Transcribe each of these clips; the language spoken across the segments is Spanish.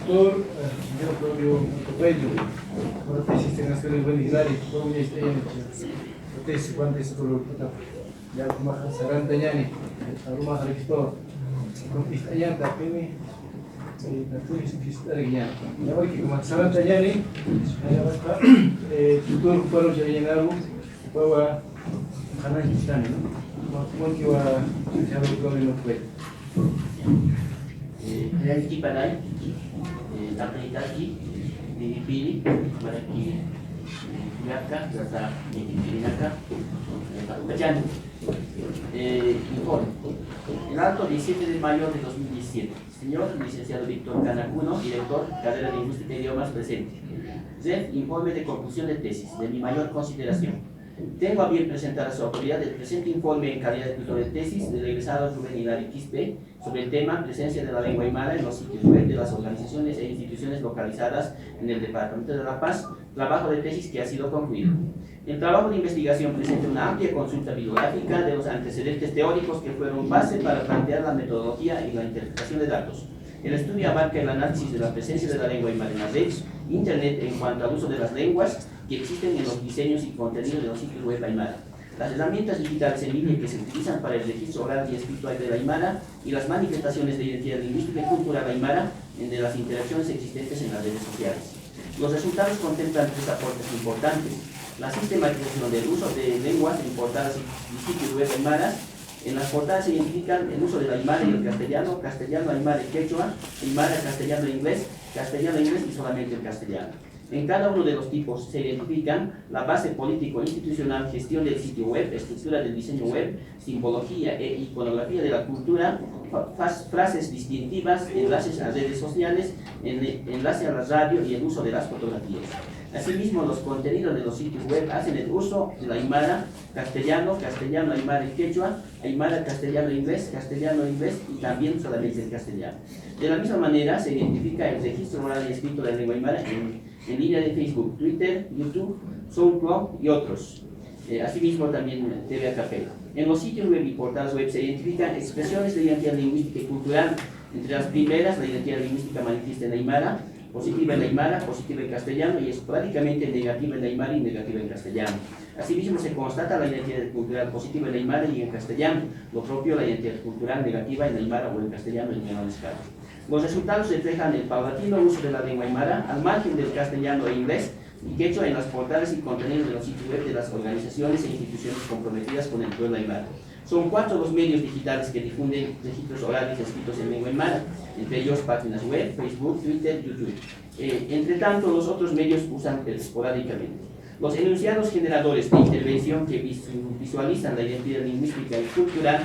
doctor señor Claudio Coelho, ahora tesis en la Escuela de Humanidades, como ya está en tesis, cuánto es todo ya como Sarantayani, Aruma Rector, con Istayanta, Pene, Naturis Fistarguian. Ya voy que como Sarantayani, allá va tutor para Jayanaro, para Hanan Istani, ¿no? ¿Cómo que va a hacer Claudio Coelho? Aquí para la aquí di Pili para que Yaka serta Yaka Bacan informe. El acto 17 de mayo de 2017. Señor licenciado Víctor Canacuno, director, carrera de Lingüística e Idiomas, presente. ZEF, informe de conclusión de tesis, de mi mayor consideración. Tengo a bien presentar a su autoridad el presente informe en calidad de tutor de tesis del egresado Rubén Hilari Quispe sobre el tema presencia de la lengua aymara en los sitios web de las organizaciones e instituciones localizadas en el Departamento de La Paz, trabajo de tesis que ha sido concluido. El trabajo de investigación presenta una amplia consulta bibliográfica de los antecedentes teóricos que fueron base para plantear la metodología y la interpretación de datos. El estudio abarca el análisis de la presencia de la lengua aymara en las redes, Internet en cuanto al uso de las lenguas que existen en los diseños y contenidos de los sitios web aymara, las herramientas digitales en línea que se utilizan para el registro oral y escrito de la aymara y las manifestaciones de identidad lingüística y cultural aymara de las interacciones existentes en las redes sociales. Los resultados contemplan tres aportes importantes: la sistematización del uso de lenguas en portadas y sitios web aymaras. En las portadas se identifican el uso del aymara y el castellano, castellano, aymara y quechua, aymara, castellano, inglés y solamente el castellano. En cada uno de los tipos se identifican la base político-institucional, gestión del sitio web, estructura del diseño web, simbología e iconografía de la cultura, frases distintivas, enlaces a redes sociales, enlace a la radio y el uso de las fotografías. Asimismo, los contenidos de los sitios web hacen el uso de la aymara, castellano, castellano, aymara y quechua, aymara, castellano, inglés y también solamente el castellano. De la misma manera, se identifica el registro oral y escrito de la lengua aymara en línea de Facebook, Twitter, YouTube, SoundCloud y otros. Asimismo, también TV a capela. En los sitios web y portales web se identifican expresiones de identidad lingüística y cultural. Entre las primeras, la identidad lingüística manifiesta en aymara, positiva en aymara, positiva en castellano y esporádicamente negativa en aymara y negativa en castellano. Asimismo, se constata la identidad cultural positiva en aymara y en castellano, lo propio la identidad cultural negativa en aymara o en castellano en menor escala. Los resultados reflejan el paulatino uso de la lengua aymara al margen del castellano e inglés y quechua en las portales y contenidos de los sitios web de las organizaciones e instituciones comprometidas con el pueblo aymara. Son 4 los medios digitales que difunden registros orales escritos en lengua aymara, entre ellos páginas web, Facebook, Twitter, YouTube. Entre tanto, los otros medios usan esporádicamente. Los enunciados generadores de intervención que visualizan la identidad lingüística y cultural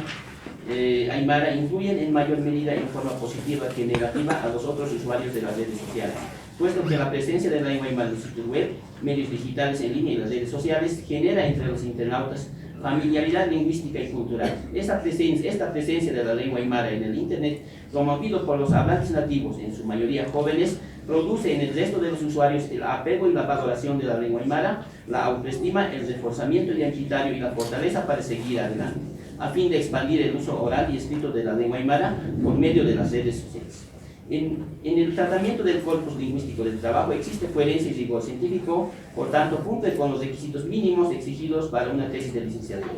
aymara influyen en mayor medida en forma positiva que negativa a los otros usuarios de las redes sociales, puesto que la presencia de la lengua aymara en sitios web, medios digitales en línea y las redes sociales genera entre los internautas familiaridad lingüística y cultural. Esta presencia de la lengua aymara en el Internet, promovido por los hablantes nativos, en su mayoría jóvenes, produce en el resto de los usuarios el apego y la valoración de la lengua aymara, la autoestima, el reforzamiento identitario y la fortaleza para seguir adelante, a fin de expandir el uso oral y escrito de la lengua aymara por medio de las redes sociales. En el tratamiento del corpus lingüístico del trabajo existe coherencia y rigor científico, por tanto cumple con los requisitos mínimos exigidos para una tesis de licenciatura.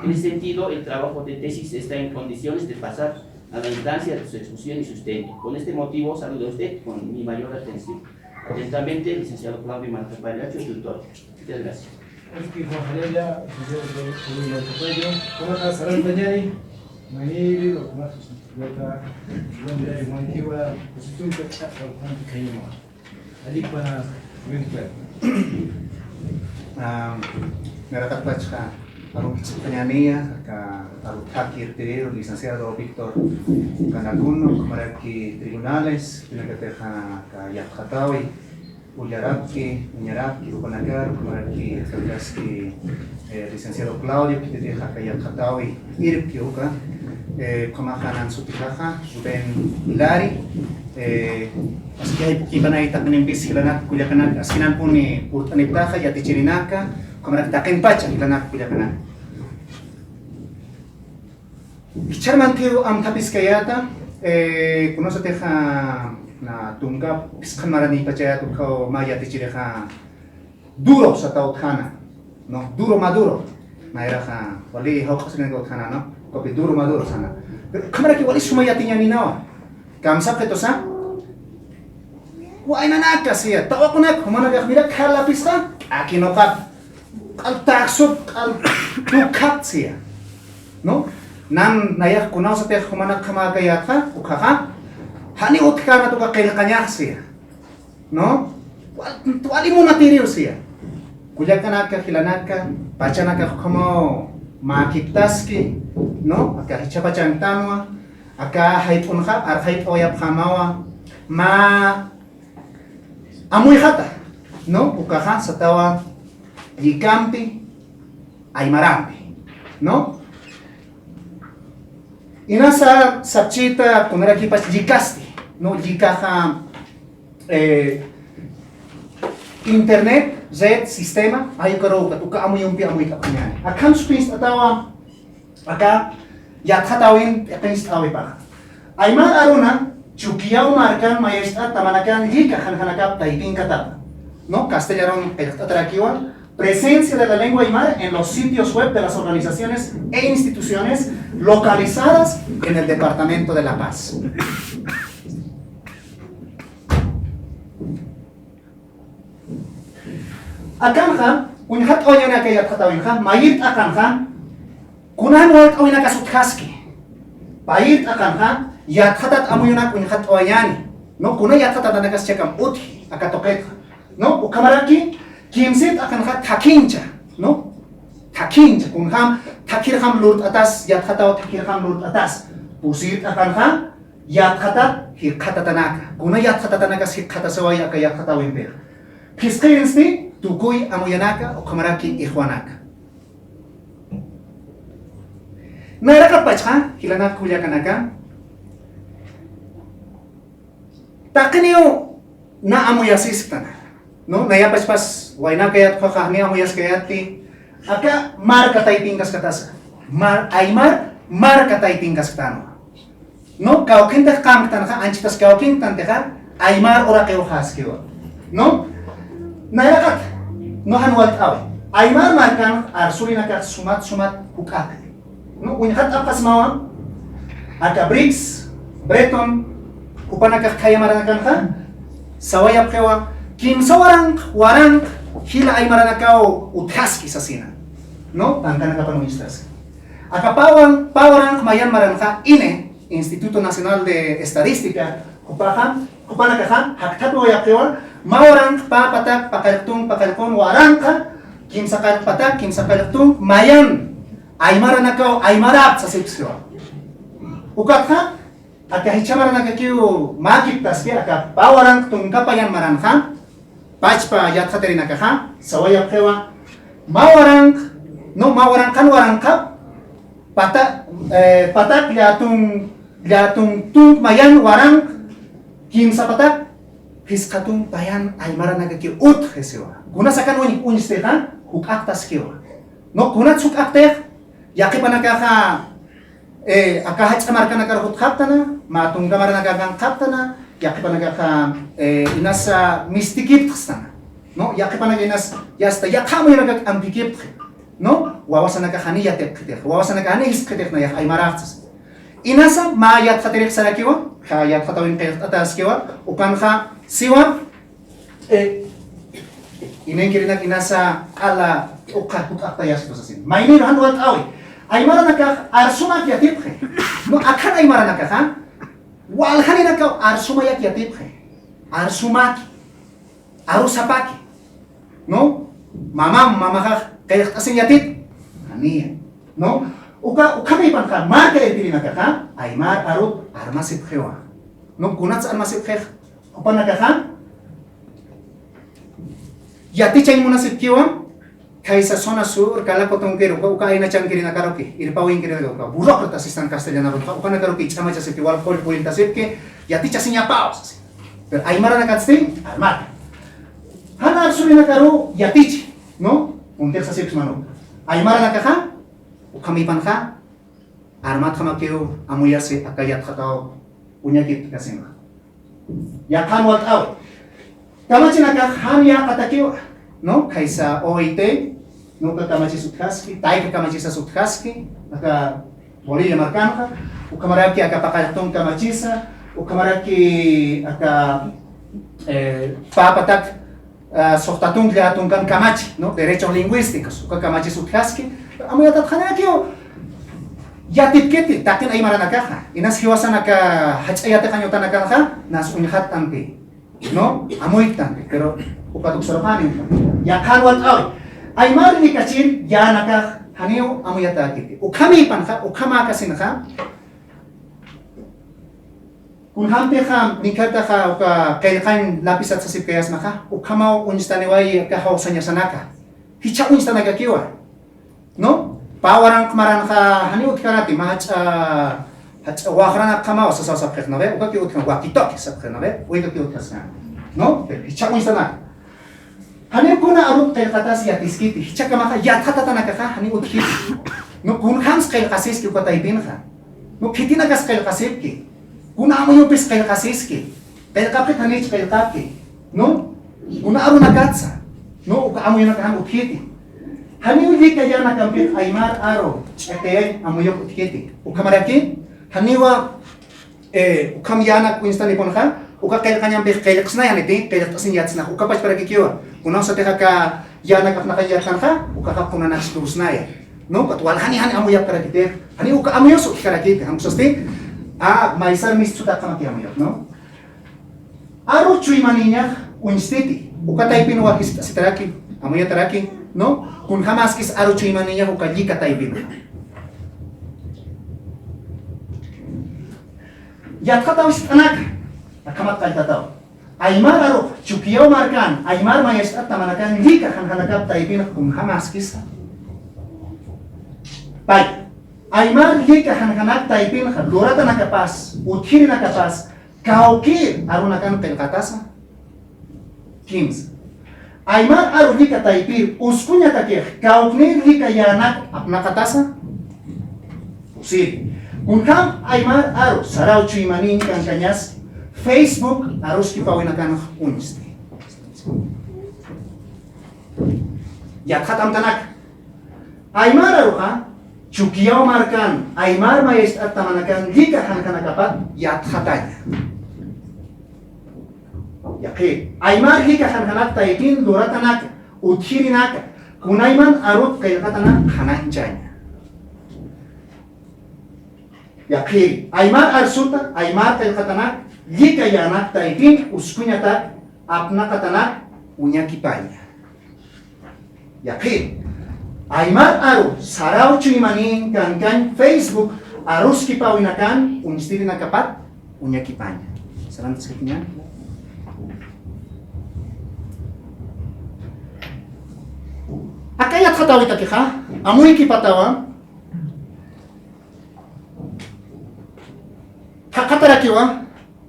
En ese sentido, el trabajo de tesis está en condiciones de pasar a la instancia de su ejecución y sustento. Con este motivo, saludo a usted con mi mayor atención. Atentamente, licenciado Claudio Mantapayacho, tutor. Muchas gracias. Maniri, lo que más donde mantiwa constituye el cañón. Allí para vencer. Naratapachka, algún peñanía, al Terero, licenciado Víctor Canacuno, como aquí tribunales, tiene que dejar Yapjatawi, Uyarapki, Uñarapki, Upanacar, como aquí licenciado Claudio, que te deja Yapjatawi, Irpki, Uca. Kamahanan Sutilaja, Rubén Hilari, así que hay iban a estar en Bisilanak, Cuyacanak, Asinan Puni, Urtanitaja, Yatichirinaka, como la Taken Pacha, Hilanak, Cuyacanak. Charmanteo Amtapiskayata, conoce teja na tungka piskan marani percaya tu kau maya tichireka duro sa tau thana no duro maduro naira ka wali hau khasne ko thana no kopi duro maduro sana kamera ki wali sumaya tinya ni nawa kamsa keto sa wa ina na kasia tawa kuna kumana ga mira khala pista akinokat al taksub al dukat sia no nan nayak kunaw sa tek kumana kamagayat ka ukaka hani utkana to ka kanya sia no wali mo material sia kuyakan ka hilanaka pachana ka como makiptaski no aka hichapachan tanwa aka haipun ka ar haip oyap khamawa ma amoy hata no ukaha sa tawa yikampi aymarampi no inasa sabchita kunara kipas jikasti no jikaha internet zet sistema ay karo ka tuka amoy yung pi amoy ka kanya akan space atawa aka yathatawin epens awi pa aymar aruna chukiao marcan maestra tamanakan jika hanhanakap taipin kata no castellano atrakiwa presencia de la lengua aymara en los sitios web de las organizaciones e instituciones localizadas en el Departamento de La Paz. Akanha, unhat oyana kaya tatawinha, mayit akanha, kunan walt oyana kasuthaski. Payit akanha, yathatat amuyana unhat oyani. No, kuna yathatat anakas chekam uthi akatoket. No, ukamaraki kimsit akanha takincha, no? Takincha kunham takirham lut atas yathataw takirham lut atas. Pusit akanha yathatat hirkhatatanaka. Kuna yathatatanakas hirkhatasaway aka yathatawin per. Kiskayinsti tukuy amuyanaka o kamaraki ihwanaka. Nairaka pacha hilana kuyakanaka. Takiniyo na amuyasis tana. No, naya pas wayna kayat kakahni amuyas kayati. Aka mar katay tingkas katasa. Mar katay tingkas katano. No, kaukinta kam tanaka anchitas kaukintan teka aymar ora kayo haskiwa. No? Nairakat no hanwat aw aymar markan arsulina ka sumat hukak no unhat apas mawa aka bricks breton kupana ka kaya maranakan ka sawayap kawa kim sawarang warang hila aymar nakao uthaski sasina no tangkana ka panumistas aka pawarang mayan maranka ine Instituto Nacional de Estadística kupana ka haktato yakewa maurang papatak pakalkon warangka kim sakal patak kim sakaltung mayan aymara nakao aymarap sa sipsyo ukatha akahichamara nakakiu makiptas kaya aka pawarang tungkapayan marangka pachpa yathateri nakaha sawaya kewa mawarang kan warangka patak liatung tung mayan warang kim sapatak Hiskatung bayan aymara nagaki ut hesiwa. Guna sakan unistehan hukaktas kiwa. No guna suk akter yaki panakaka akahat samarka nakar hutkatana matung gamar nagagang katana yaki panakaka inasa mistikip tstana. No yaki panaginas yasta yakamu nagak ambikip. No wawasan nakahani yatek kiter. Wawasan nakahani hiskatek na yak aymara tsas. Inasa mayat khaterek sarakiwa kayat khatawin kayat atas kiwa ukanha siwa inengkirinak inasa ala ukat tayas itu sasin mainin hanwat awi aymara nakah arsuma yatiphe no akan aymara nakah walhani nakah arsuma yatiphe arsumaki arusapaki no mama kayat asin yatip ani no ukami pankan marka epili nakah aymar arut armasip hewa no kunat armasip heh apa nakah yati chay munasip kiwa kaisa zona sur kala potong kero uka ina chang kiri nakaroki irpawin kiri nakaroki burocrata sistan castellano uka nakaroki chama chasip wal kol pulinta sipke yati chasinya paus pero aymara nakatste armat hana arsuli nakaru yatichi no untek sasip mano aymara nakah ukami panha armat kama kero amuyase akayat khatao unyakit kasima Ya kan wat aw. Kamachi naka ham ya katakiwa. No, kaisa OIT, no ka kamachi sutkaski, tai ka kamachi sa sutkaski, naka Bolivia marcano, o camarada que acapacatão camachisa, o camarada que papatak sortatung liatung kan kamachi, no, derechos lingüísticos, o kamachi sutkaski, amoy atat aqui o ya tipketi, takin ay maranakaha, inas hiwasan naka hachayate kanyota nakaha, nas unhat tampi, no, amoy tampi, pero upatuk sorohanin, ya kanwat aw, ay marini kachin, ya nakah Haneo amuyata kiti. Ukami panha, ukama kasinha. Kung hampe ham nikata ha uka kain lapis at sasip kayas naka. Ukama unstaniwai ka hausanya sanaka. Hicha unstanaga kiwa. No? Pawarang kamaran ka haneo kikarati mahach wahrana kama sa sa peknabe. Uka kiut kan wakitok sa peknabe. Uika kiut kasna. No? Hicha unstanaga. Hani kuna arut kay katas ya tiskiti, chaka maka ya tata na kaka hani utkit. No kun hams kay kasis ki patay bin ka. No kiti na kas kay kasip ki. Kuna amo yung pis kay kasis ki. Kay kapit hani kay kapki. No? Kuna aru na katsa. No uka amo yung nakahan utkiti. Hani uli kaya na kampit aymar aro. Ete amo yung utkiti. Ukamaraki hani wa ukam yana ku instani pon ka. Uka kay kanyang kay kasna yan iti kay tasin yats na uka pas para kikiwa. Kunaw sa teha ka yana ka nakayatan ka uka ka kuna nas dusnaya. No katwal hani amoyak para kite. Hani uka amoyos ukara kite. Ang susti maisar mis suta kama ki amoyak no. Aro chui maninya unstiti. Uka taipin wa kis sitaraki amoya taraki no. Kun hamas kis aro chui maninya uka lika taipin. Yat kata wis anak. Nakamat kay tataw. Aymar aro, chukiyaw markan, aymar mayas at tamanakan, lika kan hanakap taipin kung hamas kisa. Pai, aymar lika kan hanak taipin ka, lurata nakapas, uthiri nakapas, kaukir, aro nakan pelkatasa. Kins. Aymar aro lika taipin, uskunya takir, kauknir lika yanak apnakatasa. Usiri. Kung kam aymar aro, saraw chuymanin kan kanyas, Facebook harus kipawin akan unsti. Ya khatam tanak. Aymar aruha chukiyaw markan aymar mayes at tamanakan lika hankan kapat ya khatanya. Yaqi aymar lika hankanak taikin luratanak uthirinak kunayman arut kay khatanak khananchanya. Yaqi aymar arsuta aymar kay khatanak jika yanak taikin uskunya tak apna katanak punya kipanya. Yakin. Aymar aru sarau cui manin kan Facebook arus kipawinakan unstiri nakapat punya kipanya. Salam sekitnya. Akayat khatawi takikha amui kipatawa. Kakatarakiwa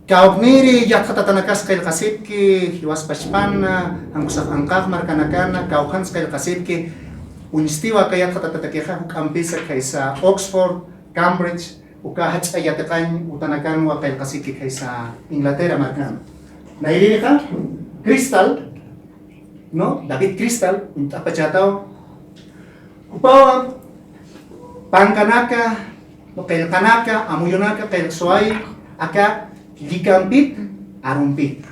Kaugmiri ya khatatanakas kay kasipki hiwas pashpana ang usak angkak markanakana kaukan kay kasipki unistiwa kaya khatatatakha hukampisa kay sa Oxford, Cambridge ukahach ayatakan utanakan wa kay kasipki kay sa Inglaterra markan. Nailili ka? Crystal no? David Crystal unta pachataw upawa pangkanaka no kay kanaka amuyonaka kay suay aka likampit arumpit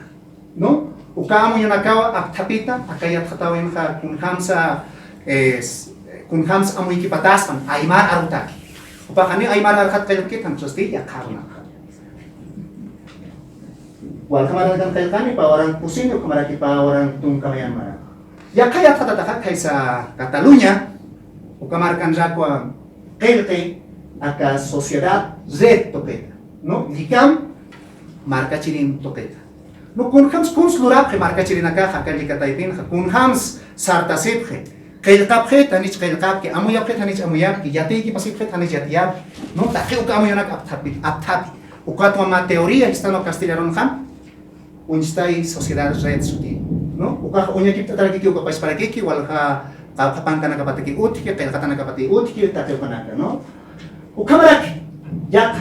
no ukamo yung nakawa aptapita akayat katawin ka kung hamsa amoy kipatasan aymar arutaki upakani aymar arkat kayukit ang susti ya karna wal kamaran kan kayukani pa orang pusing o kamaraki pa orang tungkamayan mara ya kayat katatakak kay sa Catalunya ukamarkan jakwa kayukay aka sociedad Z topeta no likam marka chirin toketa. No kun hams kun slurap ke marka chirin aka hakali kataipin kun hams sarta sephe. Kail kap khe tanich kail kap ke amuyap khe tanich amuyap ki yati ki pasip khe tanich yatiyap. No takhe uka amuyanak aptapi. Ukat ma teoria hispano castellano ham unstai sociedad red suti. No uka unya kita taraki ki uka pas para ki wal ka kapangkana kapatiki ut ki kail katana kapati ut ki takhe panaka no. Uka marak yak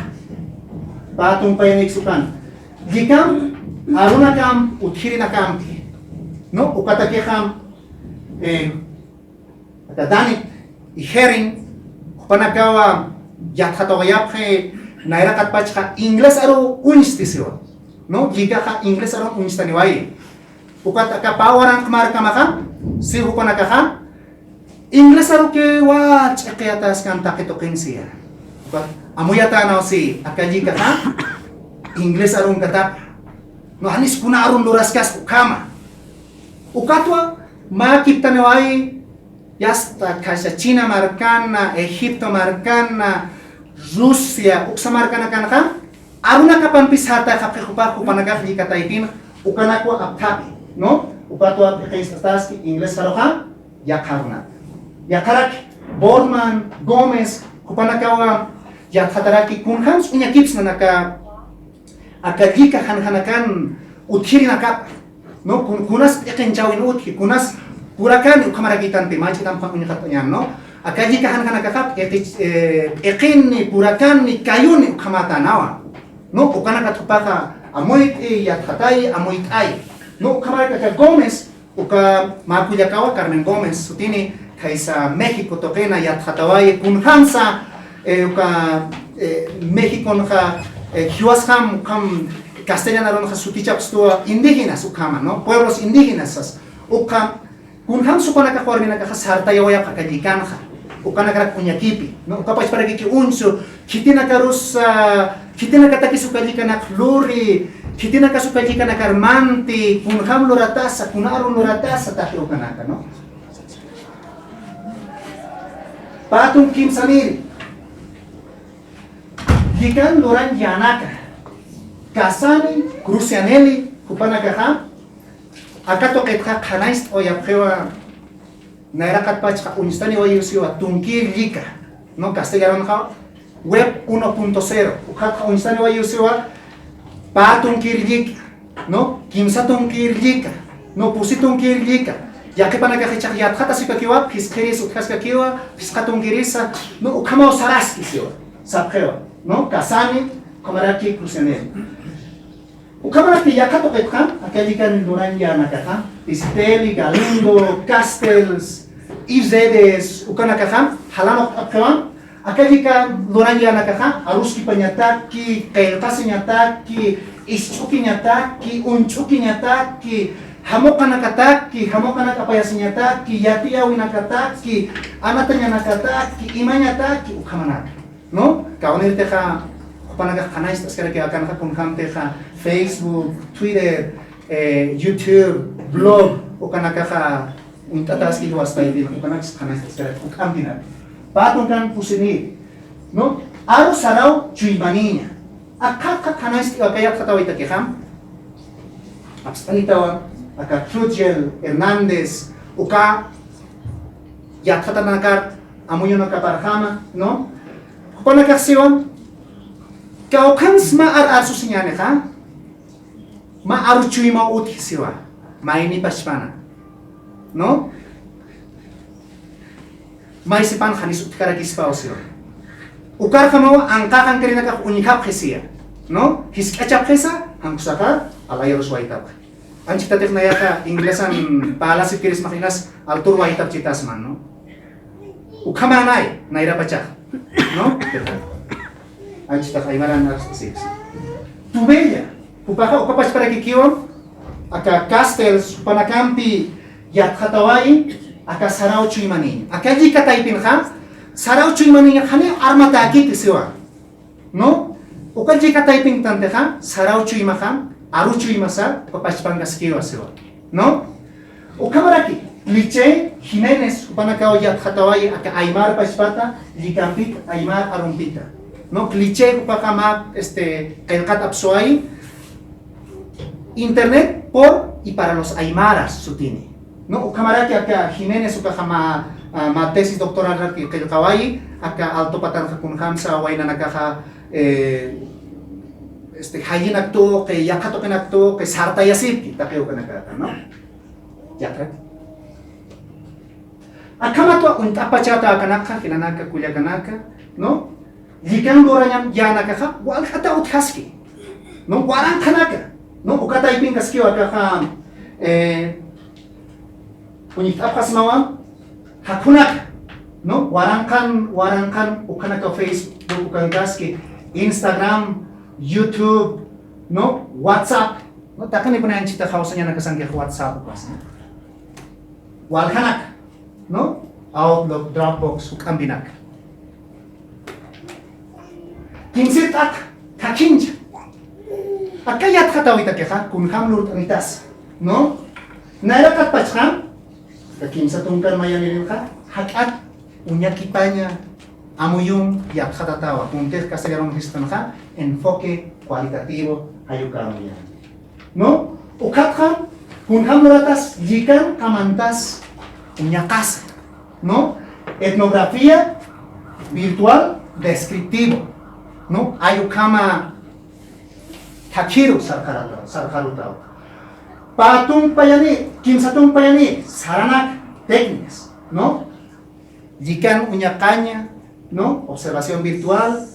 patung payanik sukan. Jikam aruna kam uthirina kam no ukata ke ham danit y herring panakawa yathatoyaphe naira katpachka inglés aro unistisiwa no jika ka inglés aro unistani wai ukata ka pawaran kmar kamaka si hukonaka ha inglés aro ke wa chaqyatas kan takitokensia amuyata na si akajika ha inglés aro katap no anis kuna arun luraskas ukama ukatwa makita na wai yasta kasha China markana Egipto markana Rusia uksamarkana kanaka aruna kapampis hata kapekupa kupanagak di kataipin ukanakwa aptapi no upatwa pekaistastaski inglés karoha yakaruna yakarak Borman Gomez kupanakawa yakhataraki kunhans unyakips na naka akadika hanhanakan uthiri nakap no kunas ekenjawin uthi kunas purakan ukhamarakitan timachi tampa unyakatyan no akaji kahan kana kakap ekin ni purakan ni kayun ukhamata nawa no ukana katupaka amoit yakhatai amoit ai no ukhamaraka Gomez uka mapuyakawa Carmen Gomez sutini kaisa Mexico tokena yakhatawai kunhansa uka Mexico nka hiwaskam kam castellana ron sutichapstua indígenas ukama no pueblos indígenas ukam kunham supana ka kormina ka sarta yawaya ka kadikanha ukana ka kunyakipi no kapais para ki unso kitina karus kitina kata kisukali kana flori kitina kasukali kana karmanti kunham loratasa kunarun loratasa takiro kana ka no patung kim samiri gikan loran yanaka kasani crucianelli kupana ka akato ketka kanais o yaphewa naira katpachka unistani o yusiwa tunkir lika no castellano ha web 1.0 ukhat unistani o yusiwa pa tunkir lika no kimsa tunkir lika no pusi tunkir lika ya que pana que chakya khata sikakiwa fiskeris ukhaskakiwa fiskatunkirisa no ukama osaraski siwa saphewa no kasani komaraki crucianel ukamara ki yakato ketkan akalikan duranya nakaka Isteli Galindo Castells Izedes ukanakaha halano akwan akalikan duranya nakaka aruski panyataki kailtasi nyataki ischuki nyataki unchuki nyataki hamokana kataki hamokana kapayasi nyataki yatia winakataki anatanya nakataki imanyataki ukamana no kawanirteha panaga kanais taskara ke akan ka kunham teha Facebook, Twitter, YouTube, blog, ukanaka untataski wasta idin ukanak kanais taskara kunham dinar. Patong kan pusini, no? Aro sarau cuibaninya. Akak kanais kaya katawa ita keham. Abstanitawa aka Trujel Hernandez uka yakata nakar amuyo nakaparhama, no? Kupanakaksiwan kau kan sma susinya ne ka ma cui ma uthi siwa mai ni paspana no mai sipan khanis utkara kispa osio ukar kamo angka kan kerina ka unikap khisia no his kachap khesa hangkusaka alayros waitab anchita teknaya ka inglesan pala sikiris makinas altur waitab citas man no ukama nai naira pachak no anchita kaimaran narcisix tubella upaka ukapas para kikion aka Castells panakampi yathatawai aka sarau chuimani aka jikataipin kha sarau chuimani khane armata ki kisiwa no uka jikataipin tante kha sarau chuima kha aru chuimasa ukapas pangas kiwa siwa no ukamaraki Liche Jimenez upanakao yathatawai aka aimar paspata jikampit aimar arumpita no cliché upakama el cat absoai internet por y para los aymaras sutini no ukamara que acá Jiménez ukahama ma tesis doctoral que kawai acá alto patan kun hamsa waina nakaha hayin to que yakato kenakto que sarta yasip kita keu kanaka no yakra akama to untapa chata kanaka kinanaka kuya kanaka no Jikan doranyam yana kaka wal kata uthaski no waran kanaka no ukataypin kaskio akaja unitapjas mawan hakunak no warankan ukanaka Facebook ukankaski Instagram YouTube no WhatsApp no takan ipunan chita khawsanya nakasangke WhatsApp pas walhanak no Outlook Dropbox ukambinak kinsit ak kakinja akayat katawita keha kun hamlut anitas no narakat pacham kakinsa tungkan mayanilin ka hakat unyakipanya amuyum yak katatawa kung kasagarong histan ka enfoque kualitatibo ayukamuyan no ukatkan kun hamlatas jikan kamantas unyakas no etnografía virtual descriptivo no ayukama takiru sarkarutao patung payani kinsatung payani saranak técnicas no jikan unyakanya no observación virtual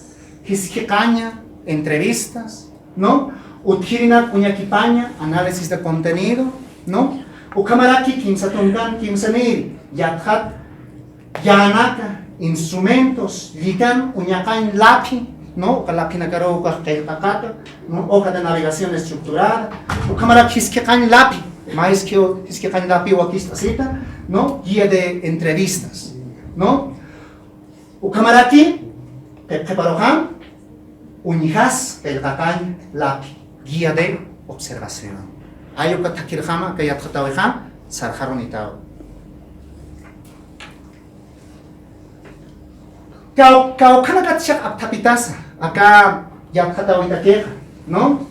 hiskikanya entrevistas no utkirinak unyakipaña análisis de contenido no ukamaraki kinsatungan kinsanir yathat yanaka instrumentos jikan unyakan lapi no lapi nakaro ka kaytakata no hoja de navegación estructurada ukamara hiskikan lapi mais que hiskikan lapi wakistasita no guía de entrevistas no ukamaraki preparohan unijas kaytakan lapi guía de observación ayo ka takirhama kayatatawehan sarharon itao kau kanakat siya aptapitasa acá ya katawita queja no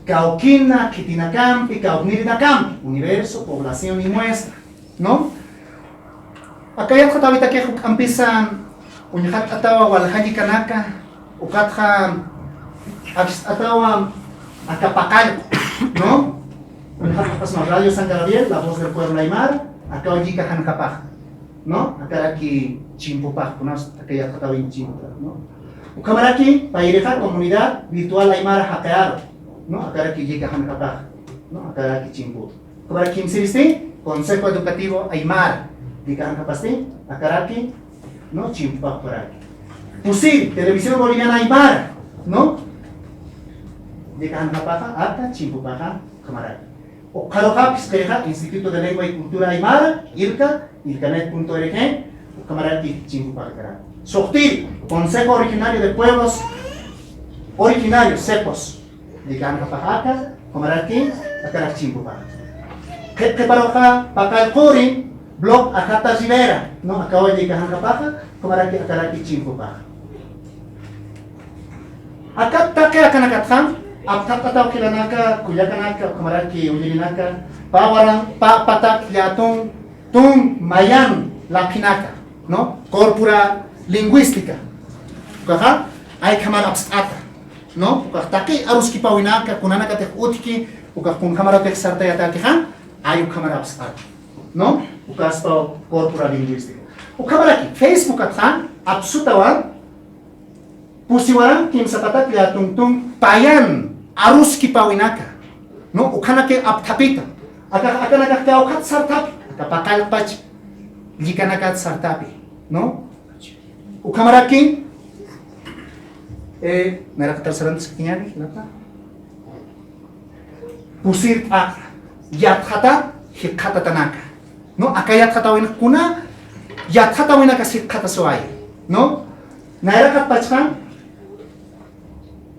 kau kina kitinakampi kau nirinakampi universo población y muestra no acá ya katawita queja ampisan unyahat atawa walhaji kanaka ukatha atawa akapakal no unyahat pas Radio San Gabriel la voz del pueblo aymara acá allí kahan kapaj no acá aquí Chimpupa, conoce aquella Catawin Chimpupa, ¿no? Ukamaraki, Paireja, comunidad virtual Aymara hackeado, ¿no? Akaraki Yika Hankapaj, ¿no? Akaraki Chimpu. Ukamaraki Imsiristi, Consejo Educativo Aymara, Yika Hankapasti, Akaraki, ¿no? Chimpupa por aquí. Pusir, Televisión Boliviana Aymara, ¿no? Yika Hankapaja, Aka, Chimpupaja, Kamaraki. Okalokapis, Instituto de Lengua y Cultura Aymara, ilcanet.org, Camaraki Chimpupacara. Sortir, Consejo Originario de Pueblos Originarios, CEPOS. De Cancapajaca, Camaraki, Acarak Chimpupacara. Keparoja, Pacalcuri, Blog Acata Rivera, no, acabo de Cancapaja, Camaraki, Acaraki Chimpupacara. Acá taque a Canacatán, Aptapatao Kilanaka, Kuyakanaka, Camaraki, Uyilinaka, Pawaran, Patak, Yatun, Tum, Mayan, La Pinaca. ¿No? Corpora lingüística. Kaha ay kamar abstrata. ¿No? Taki aruski pawinaka kunanaka te utiki kun kamara te sarta yata kihan ay kamar abstrata. ¿No? Ukasto corpora lingüística. Ukamaraki Facebook athan absutawan pusiwaran kim sapata kya tung payan aruski pawinaka. ¿No? Ukanake abtapita. Akanaka kya ukat sartap kapakal pach jikanakat sartapi. ¿No? Ukamaraki, nera ketersaran sekian kenapa? Pusir ak yathata hikata tanaka. No, akayat kata wina kuna yathata wina kasih kata soai. No, nera kat pachkan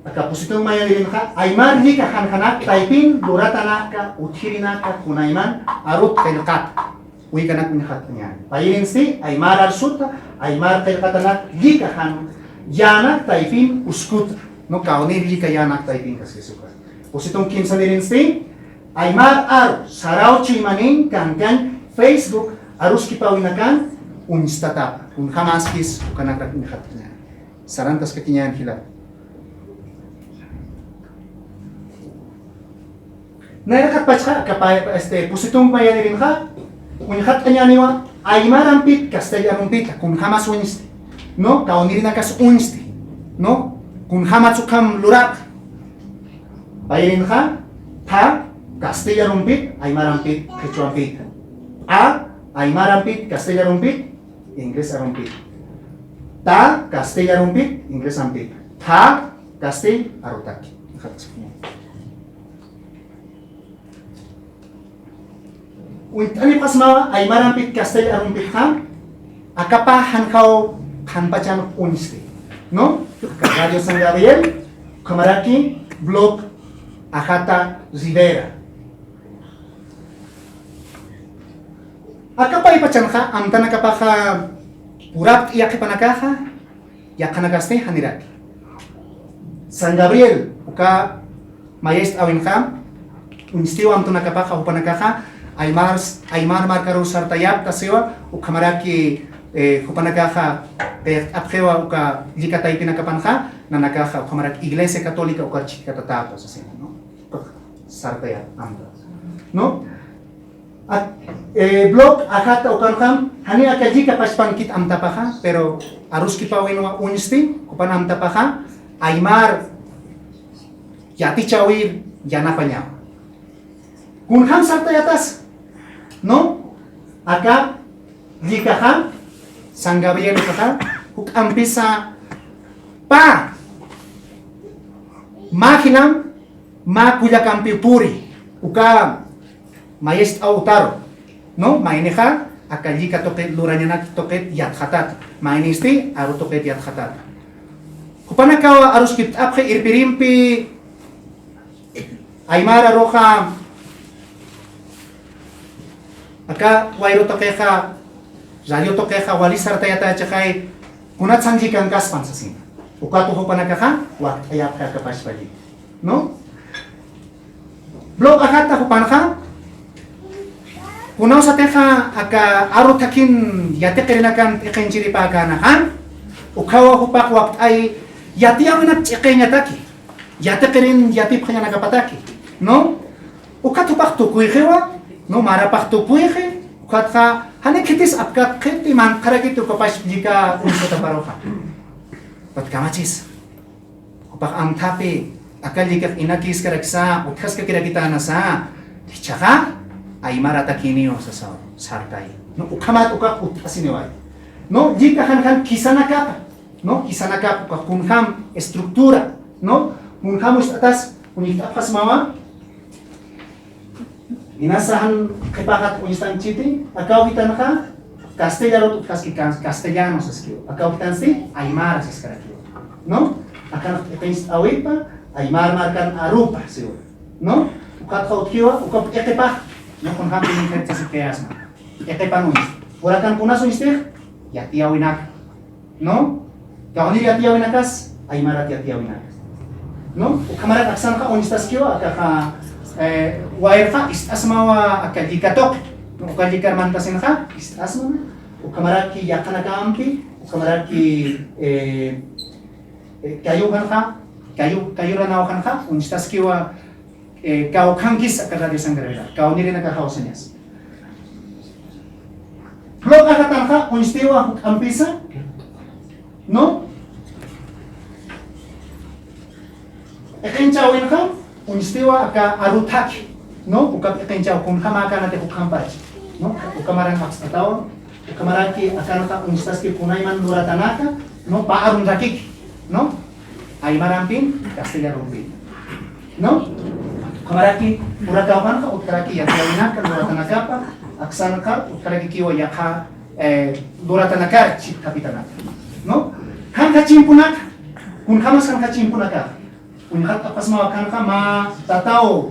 aka pusitong maya dirinka aiman ni kahan-kanak taipin duratanaka uthirinaka kunaiman arut kailkat. Uy kanak minakatanya. Payin si Aymar Arsuta, Aymar Telkatanak, Gikahan, Yanak Taipin Uskuta. No kaunir Gika Yanak Taipin kasi suka. Pusitong kinsa nirin si Aymar Ar, Sarao Chimanin, Kankan, Facebook, Arus Kipawinakan, Unstatap, Unhamaskis, Ukanak minakatanya. Sarantas kakinyan hila. Nailakat pachka, kapay pusitong mayanirin ka, Unhat kanyaniwa Aymar ampit Castellano pita kun hamas uniste no kaunirina kas uniste no kun hamas ukam lurak bayirin ha Ta, Castilla rompit, Aymara rompit, Quechua rompit. A, Aymara rompit, Castilla rompit, Inggris rompit. Ta, Castilla rompit, Inggris rompit. Ta, Castilla arutaki. Uitani pasma Aymara rompit, Castilla rompit ham. Akapa hankau hanpachan uniste. No? Radio San Gabriel, Camaraki, Blog, Ajata, Rivera. Akapa ipachanha, amtana kapaha, Purap yakipanakaha, yakanagaste hanirak. San Gabriel, uka mayest awinham, unistio amtuna kapaha upanakaha, Aymar markaru sartayap tasewa, ukamaraki Hupanakaha, Abjewa, Uka, Yikata y Pinacapanja, Nanakaja, Humarak, Iglesia Católica, Uka Chicatatapas, así, ¿no? Sartea, ambas, ¿no? Blog, Ajata, Ukanham, Hania Kajika Paspankit Amtapaja, pero Aruski Pawinwa Unsti, Upan Amtapaja, Aymar, Yatichawir, Yanapanya. Kunham Sartayatas, ¿no? Acá, Yikaha, San Gabriel kata, huk ampisa pa makinam ma kuya kampi puri uka mayest autaro no maineha akallika toket luranyana toket yat khatat mainisti aru toket yat khatat kupanakawa arus kit aphe irpirimpi aymara roja aka wairo tokeha Radio tokeha wali sartayata chakay kunat sangji kang kaspan sa sin. Ukato ho panakaha wak ayap ka kapaspali. No? Blog akata ho panaka kunaw sa teha aka aro takin yate kerinakan ikenjiri paganahan ukawa ho pak wak ay yati ang nat ikenya taki. Yate kerin yati panya nagapataki. No? Ukato pak tukuihewa no marapak tukuihe ukatha hane kitis apkat kiti man karakitu kapas jika untuk taparoha. Pat kamachis. Kupak ang tapi akal jika inakis karaksa utkas ka kita nasa chaka ay maratakini o sa sartay. No ukamat ukak utasiniway. No jika han kisana kapa. No kisana kapa kunham estruktura. No kunham atas unitapas mawa inasahan kepakat unistan chiti, akaw kita naka Castellano kaski Castellanos skill. Akaw kita si Aymara sa skarakio. No? Akan ipens awipa Aymar markan arupa siyo. No? Ukat kautkiwa ukap ekepa. No kun hampir ni sa kayasma. Ekepa nunis. Urakan punas unistir yatiawinak. No? Kauni yatiawinakas Aymara yatiawinakas. No? Ukamarat aksan ka unistas kiwa akaka wairfa istasmawa akadikatok ukadikar mantasin ka istasma ukamaraki yakanaka-ampi ukamaraki kayuhan ka kayuranawakan ka unistaskiwa kau kangkis akadari sanggarela kau niri nakakausanyas blog akatan ka unistiwa ampisa no ekenchawin ka unistiwa aka arutaki, no? Ukap ikenjaw kung hamaka natin ukampach, no? Ukamaran makstataw, ukamaraki akan ka unistaski punayman luratanaka, no? Paarun rakik, no? Ay marampin, Castilla rompin, no? Ukamaraki uratawakan ka utkaraki yatawinaka luratanaka pa, aksan ka utkaraki kiwa yaka luratanaka chip kapitanaka, no? Kan kachimpunaka, kung hamas kan kachimpunaka. Unhat apas mawakan ka matatao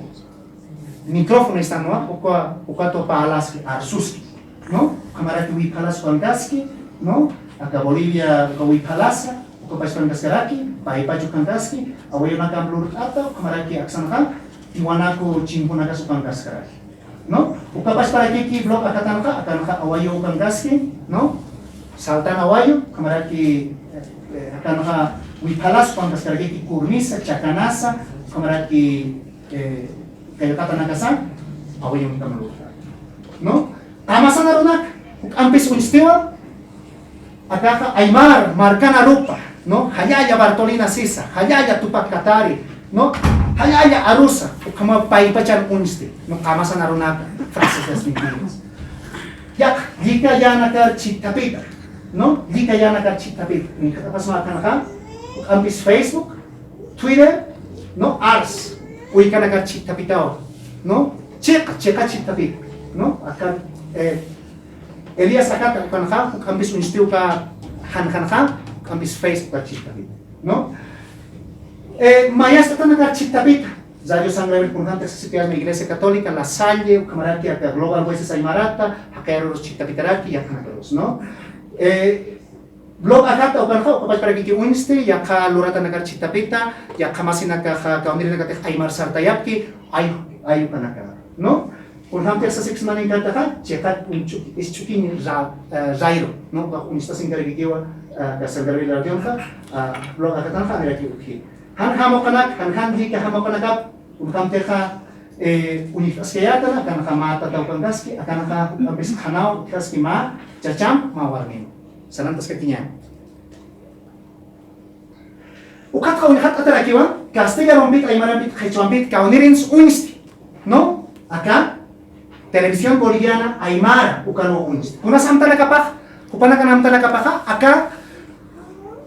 mikrofono istanwa uka to palas arsuski no kamaraki wi palas kangaski no aka Bolivia ka wi palasa uka paspan kaskaraki pai pachu kangaski awayo na kamblur ata kamaraki aksan ka iwanako chimpuna ka sukan kaskaraki no uka pasparaki ki blog akatan ka akan ka awayo kangaski no saltan awayo kamaraki akan ka Wipalas kuantas karagi kurnisa chakanasa kamaraki kayo katanakasan away yung kamaluta no tama sa narunak ampis unistiwa akaka Aymar markan arupa no hayaya Bartolina Sisa hayaya Tupac Katari no Hayaya arusa, kama paipachan unste, no kamasan arunaka, frases las mentiras. Yak, jika ya nakar chitapita, no? Jika ya nakar chitapita. Ni katapas makan ambis Facebook, Twitter, no? Ars, uika nakar chitapitao, no? Cheka chitapita, no? Acá, Elias acá kanha, ambis unstiu ka han, ambis Facebook chitapita, no? Mayas están acá chitapita. Zayo sangre por tanto se la iglesia católica, la Salle, camaraki acá global voices aymarata, acá los chitapitaraki y acá no. Blog acá o canjo, capaz para que unste, y acá lorata nagar chitapita, y acá masina acá kaundir nagar aymar sartayapki, ay canacá, no. Por tanto esa six man en canta, checa un chuki, es chuki zairo, no, un está sin carguiwa, que se debe la tionja, blog acá tanja, mira aquí. Han hamokanak, han di ka hamokanakap, teha universidad na kan mata daw kangaski, akan ka ambis hanaw kaski ma chacham mawarnin. Salantas katinya. Ukat ka unihat atarakiwa, castiga rombit ay marambit khechuambit kaunirins unisti. No? Acá televisión boliviana aymara ukano unisti. Kuna samtala kapah, kupana kanamtala kapah,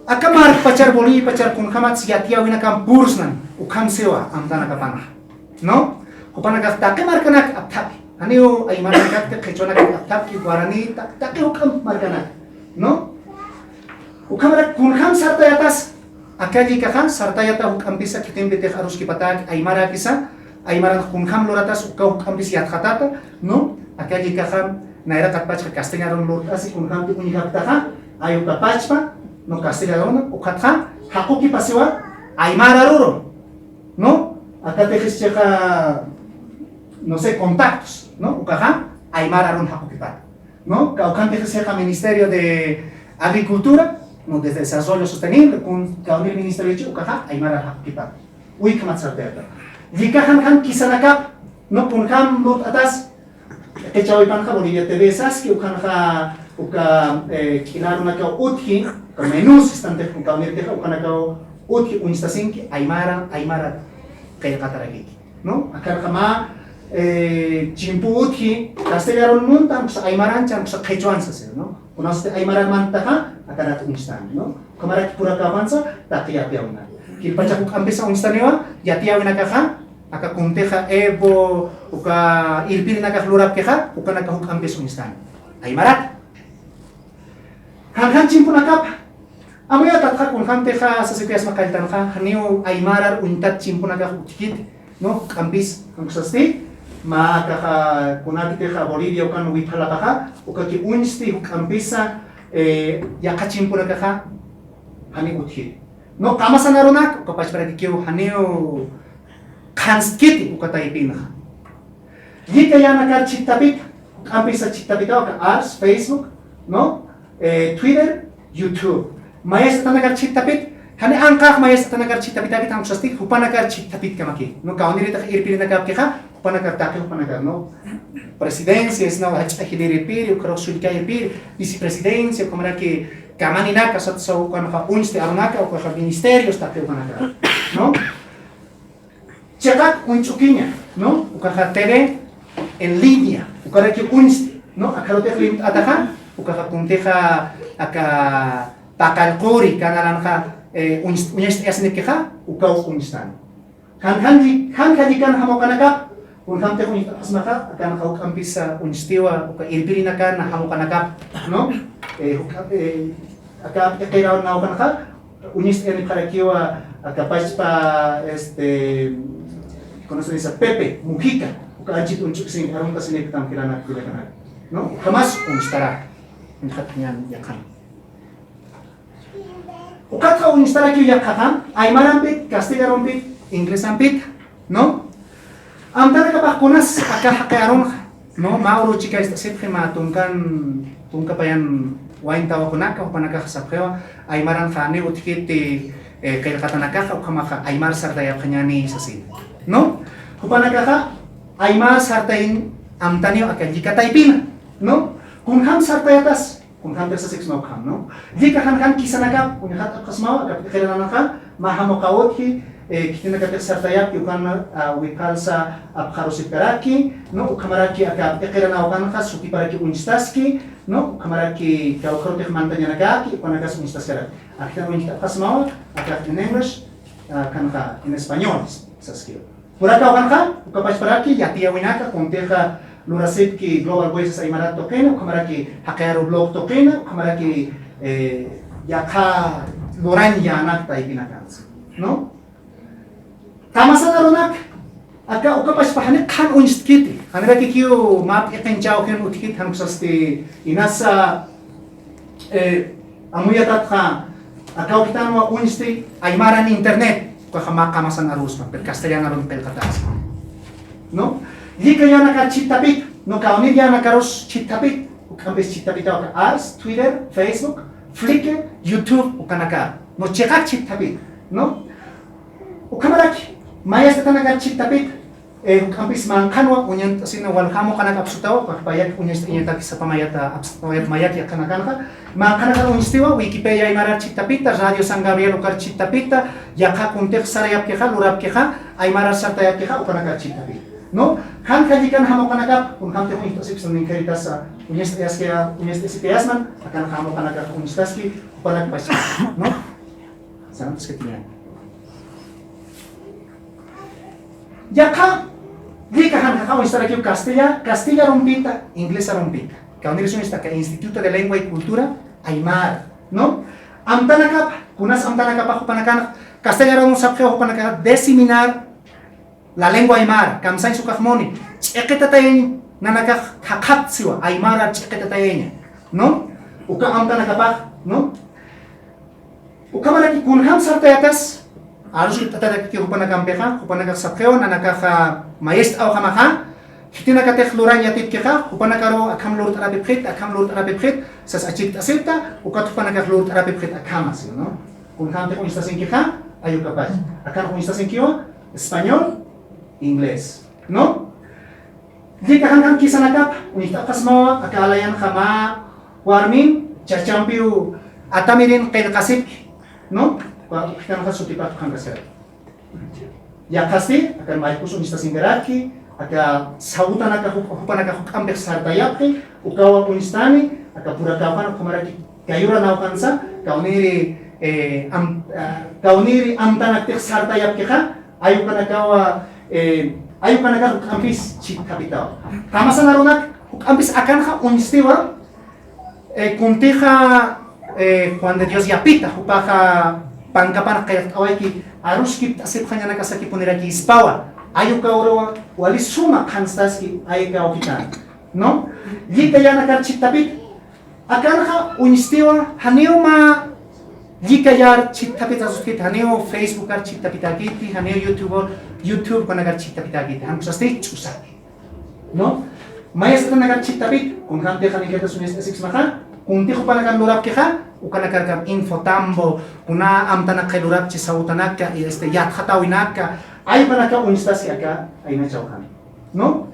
acá mar pacar boli pacar kun khamat siatia wina kam bursnan ukam sewa amdana kapana no kupana ka mar kanak aptap aniu ay mar kanak khechona ka aptap ki guarani tak ukam mar kanak no ukam ra kun kham sarta yatas acá ji ka khan sarta yata ukam bisa kitim bete harus ki patak ay mara kisa ay mara kun kham loratas ukam bisa yat khatata no acá ji ka kham naira katpach ka castellaron loratas kun kham ti unikapta ayu kapachpa no castellano o katha hakuki pasiwa aymara ruro no acá te checa no sé contactos no ukaha aymara ron hakuki pat no kaukan te checa ministerio de agricultura no de desarrollo sostenible con el ministerio de ukaha aymara hakuki pat uy kamatsarteta jikahan kisanakap no punham lut atas que chawi panha Bolivia TV sas que ukanha uka kilaron naka uthi menús están de con caunir teja ukana ka uthi unistasin que aymara kaya kataragi no akar kama chimpu uthi castellano muntan sa aymaran chan sa quechuan sa no unas aymaran mantaha akarat unistan no kamara pura ka avanza takia piauna kilpacha ku ambisa unistanewa yatia wina ka aka kunteja ebo uka ilpir naka florap keha ukana ka ambisa unistan aymarat han chimpu nakap amaya tatha kun han teja sa sipias makaltan ha haniu aymarar untat chimpu nakap utikit no ambis angsasti ma ka kunati teja Bolivia ukan withala paha ukaki unsti ambisa yaka chimpu nakha hani utikit no kamasan arunak kapach para dikiu haniu kanskiti ukataipin ha yika yana ka chitapit ambisa chitapit ka ars Facebook no Twitter, YouTube. Mayas tanagar chitapit, hani angkak mayas tanagar chitapit abit ang sastik, hupanagar chitapit kamaki. No kaunir ita irpiri nagap kika, hupanagar taki hupanagar no. Presidencia es no hachta hiliripiri, ukrosulika irpiri, vicepresidencia, como era que kamanina kasat sa ukan ka unste arunaka o ka ministerios taki hupanagar. No? Chakak unchukinya, no? Ukaha TV en línea, ukara que unste, no? Akarote limit atakan. Ukakunteja aka takalkuri kanalan ka unyest esne keha ukau unistan kan kan hamokanaka unham te kunita asmaka akan kau kampisa unistiwa uka ilpirina kan hamokanaka no aka kailaw na ukanaka unist en karakiwa aka paspa conoce esa Pepe Mujica uka anchit unchuk sin arunta sin ektam kilana no jamás unistara Nihatnyan yakan. Ukat ka unistara kyu yakakan, aymaran pit, castellaron pit, inglesan pit, no? Amtana kapakunas akahakaron, no? Mauro chika esta sepre ma tungka payan wain tawa kunaka upanaka sapkewa, aymaran fane utkit kail katanaka ukamaka aymar sartaya kanyani sasin, no? Upanaka aymar sartain amtanio akajika taipina, no? Kung ham sartayatas, kung ham tersa six no ham, no? Jika han kisanagap, kung hat akas mau, agap kailangan ka, mahamokawot hi, kitina katek sartayap yukan wikalsa abharosipkaraki, no, ukamaraki akap ekerana ukanka sukiparaki unistaski, no, ukamaraki kaukarotek mantanyanakaki, ukanakas unistaskara. Akitan unistas mawa, akak in English, kanka in español, saskio. Muraka ukanka, ukapasparaki, yatia winaka, konteja lurasip ki Global Voices Aymara tokena, ukamaraki hakayaro blog tokena, ukamaraki yakha loranya anak taipinakans, no? Tamasa naronak, aka ukapaspahanik kan unistkiti, hanraki kiyo map ikenchao ken utkit hanuksaste inasa amuyatat ka, aka ukitanwa unisti Aymara ni internet, kama kamasan arusma, per castellano ron pel katas, no? Lika yana ka chitapit, no kaunir yana karos chitapit, ukambes chitapit ka Ars, Twitter, Facebook, Flickr, YouTube, ukanaka, no chekak chitapit, no? Ukamaraki, mayas tanaka chitapit, ukambes mangkanwa unyan sino walhamo kanaka absutaw, payak unyas inyata sa pamayata absutawat mayak ya kanaka, mangkanaka unstiwa Wikipedia Aymara chitapita, Radio San Gabriel ukar chitapita, yakha kuntek sarayap keha, lurap keha, Aymara sartayap keha, ukanaka chitapit. No, kan kajikan hamo kanakap, kung hamte ko ito sa ning karitas sa unyestiasman, akan hamo kanakap unistaski, panagpas, no? Sangat seketinya. Yaka, di kahan kakao istaraki Castilla rompita, Inglés rompita. Kau niris unista ka Instituto de Lengua y Cultura, Aymara, no? Amtanakap, kunas amtanakap ako panakanak, Castilla ron sapke ako panakanak, desiminar la lengua Aymara, kamsay sukakmoni, cheketatayin na nakakatsiwa, Aymara cheketatayin, no? Uka amta nakapak, no? Uka malaki kunham sartayatas, arus tatataki hupanakampeka, hupanakasapheo na nakaka maest aw kamaka, hiti nakatek luran yatip keka, hupanakaro akam lurt arabiprit, sas achit asilta, uka hupanakak lurt arabiprit akamas, no? Kunham te kung istasin keka, ayo kapag. Akan kung istasin kiyo, Espanyol, Inglés, no? Di kahanggang kisa nakap, unitakas mo, akalayan kama, warmin, chachampiu, atamirin kay nakasip, no? Kita nakasutipat kang kasir. Yakasti, akan maikus unistas ingeraki, aka sauta nakahupan nakahukambek sartayapki, ukawa unistani, aka pura kawan kumaraki kayura naukansa, kauniri amtanaktik sartayapki ka, ayo ka nakawa ayo kanaka ampis chit kapitaw. Kama sa narunak, ampis akan ka unistiwa, kuntiha cuando Dios yapita, upaka pangkapan kaya away ki arus kip asip kanya nakasaki punira ki ispawa. Ayo ka oro wali suma kanstas ki ayo ka okita. No? Lita yana ka chit tapit, akan ka unistiwa haneo ma jika yar cita pita suskit haneo Facebook ar cita pita kiti haneo YouTube ko nagar cita pita kiti han kusaste chusa no maestra nagar cita pit kung hante kan ikata sunis six maka kung ti ko pa nagar lurap kha ukana karkam info tambo kuna amta na kay lurap chi sautanaka yat khatawinaka ay pa naka unstasi aka ay na chawkan no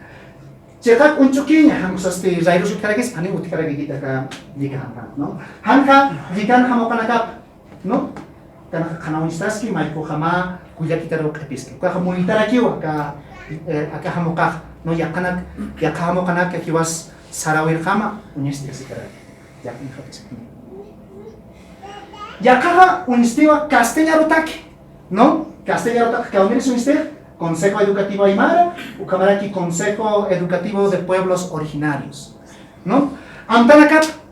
cekak uncukinya han kusaste zairus karagis ani uti karagi kita ka jika han no hanka jika hamo kanaka no, karena kanawin staski mai ko hama kuya kita ro kapiski. Ka hamunitara kiwa ka aka hamokak no yakanak yakamo kanak kiwas sarawir hama unyesti sikara. Yakin kapis. Yakara unistiwa Castilla rotak. No? Castilla rotak ka unir sunistir Consejo Educativo Aymara, ukamaraki Consejo Educativo de Pueblos Originarios. No? Amtanakap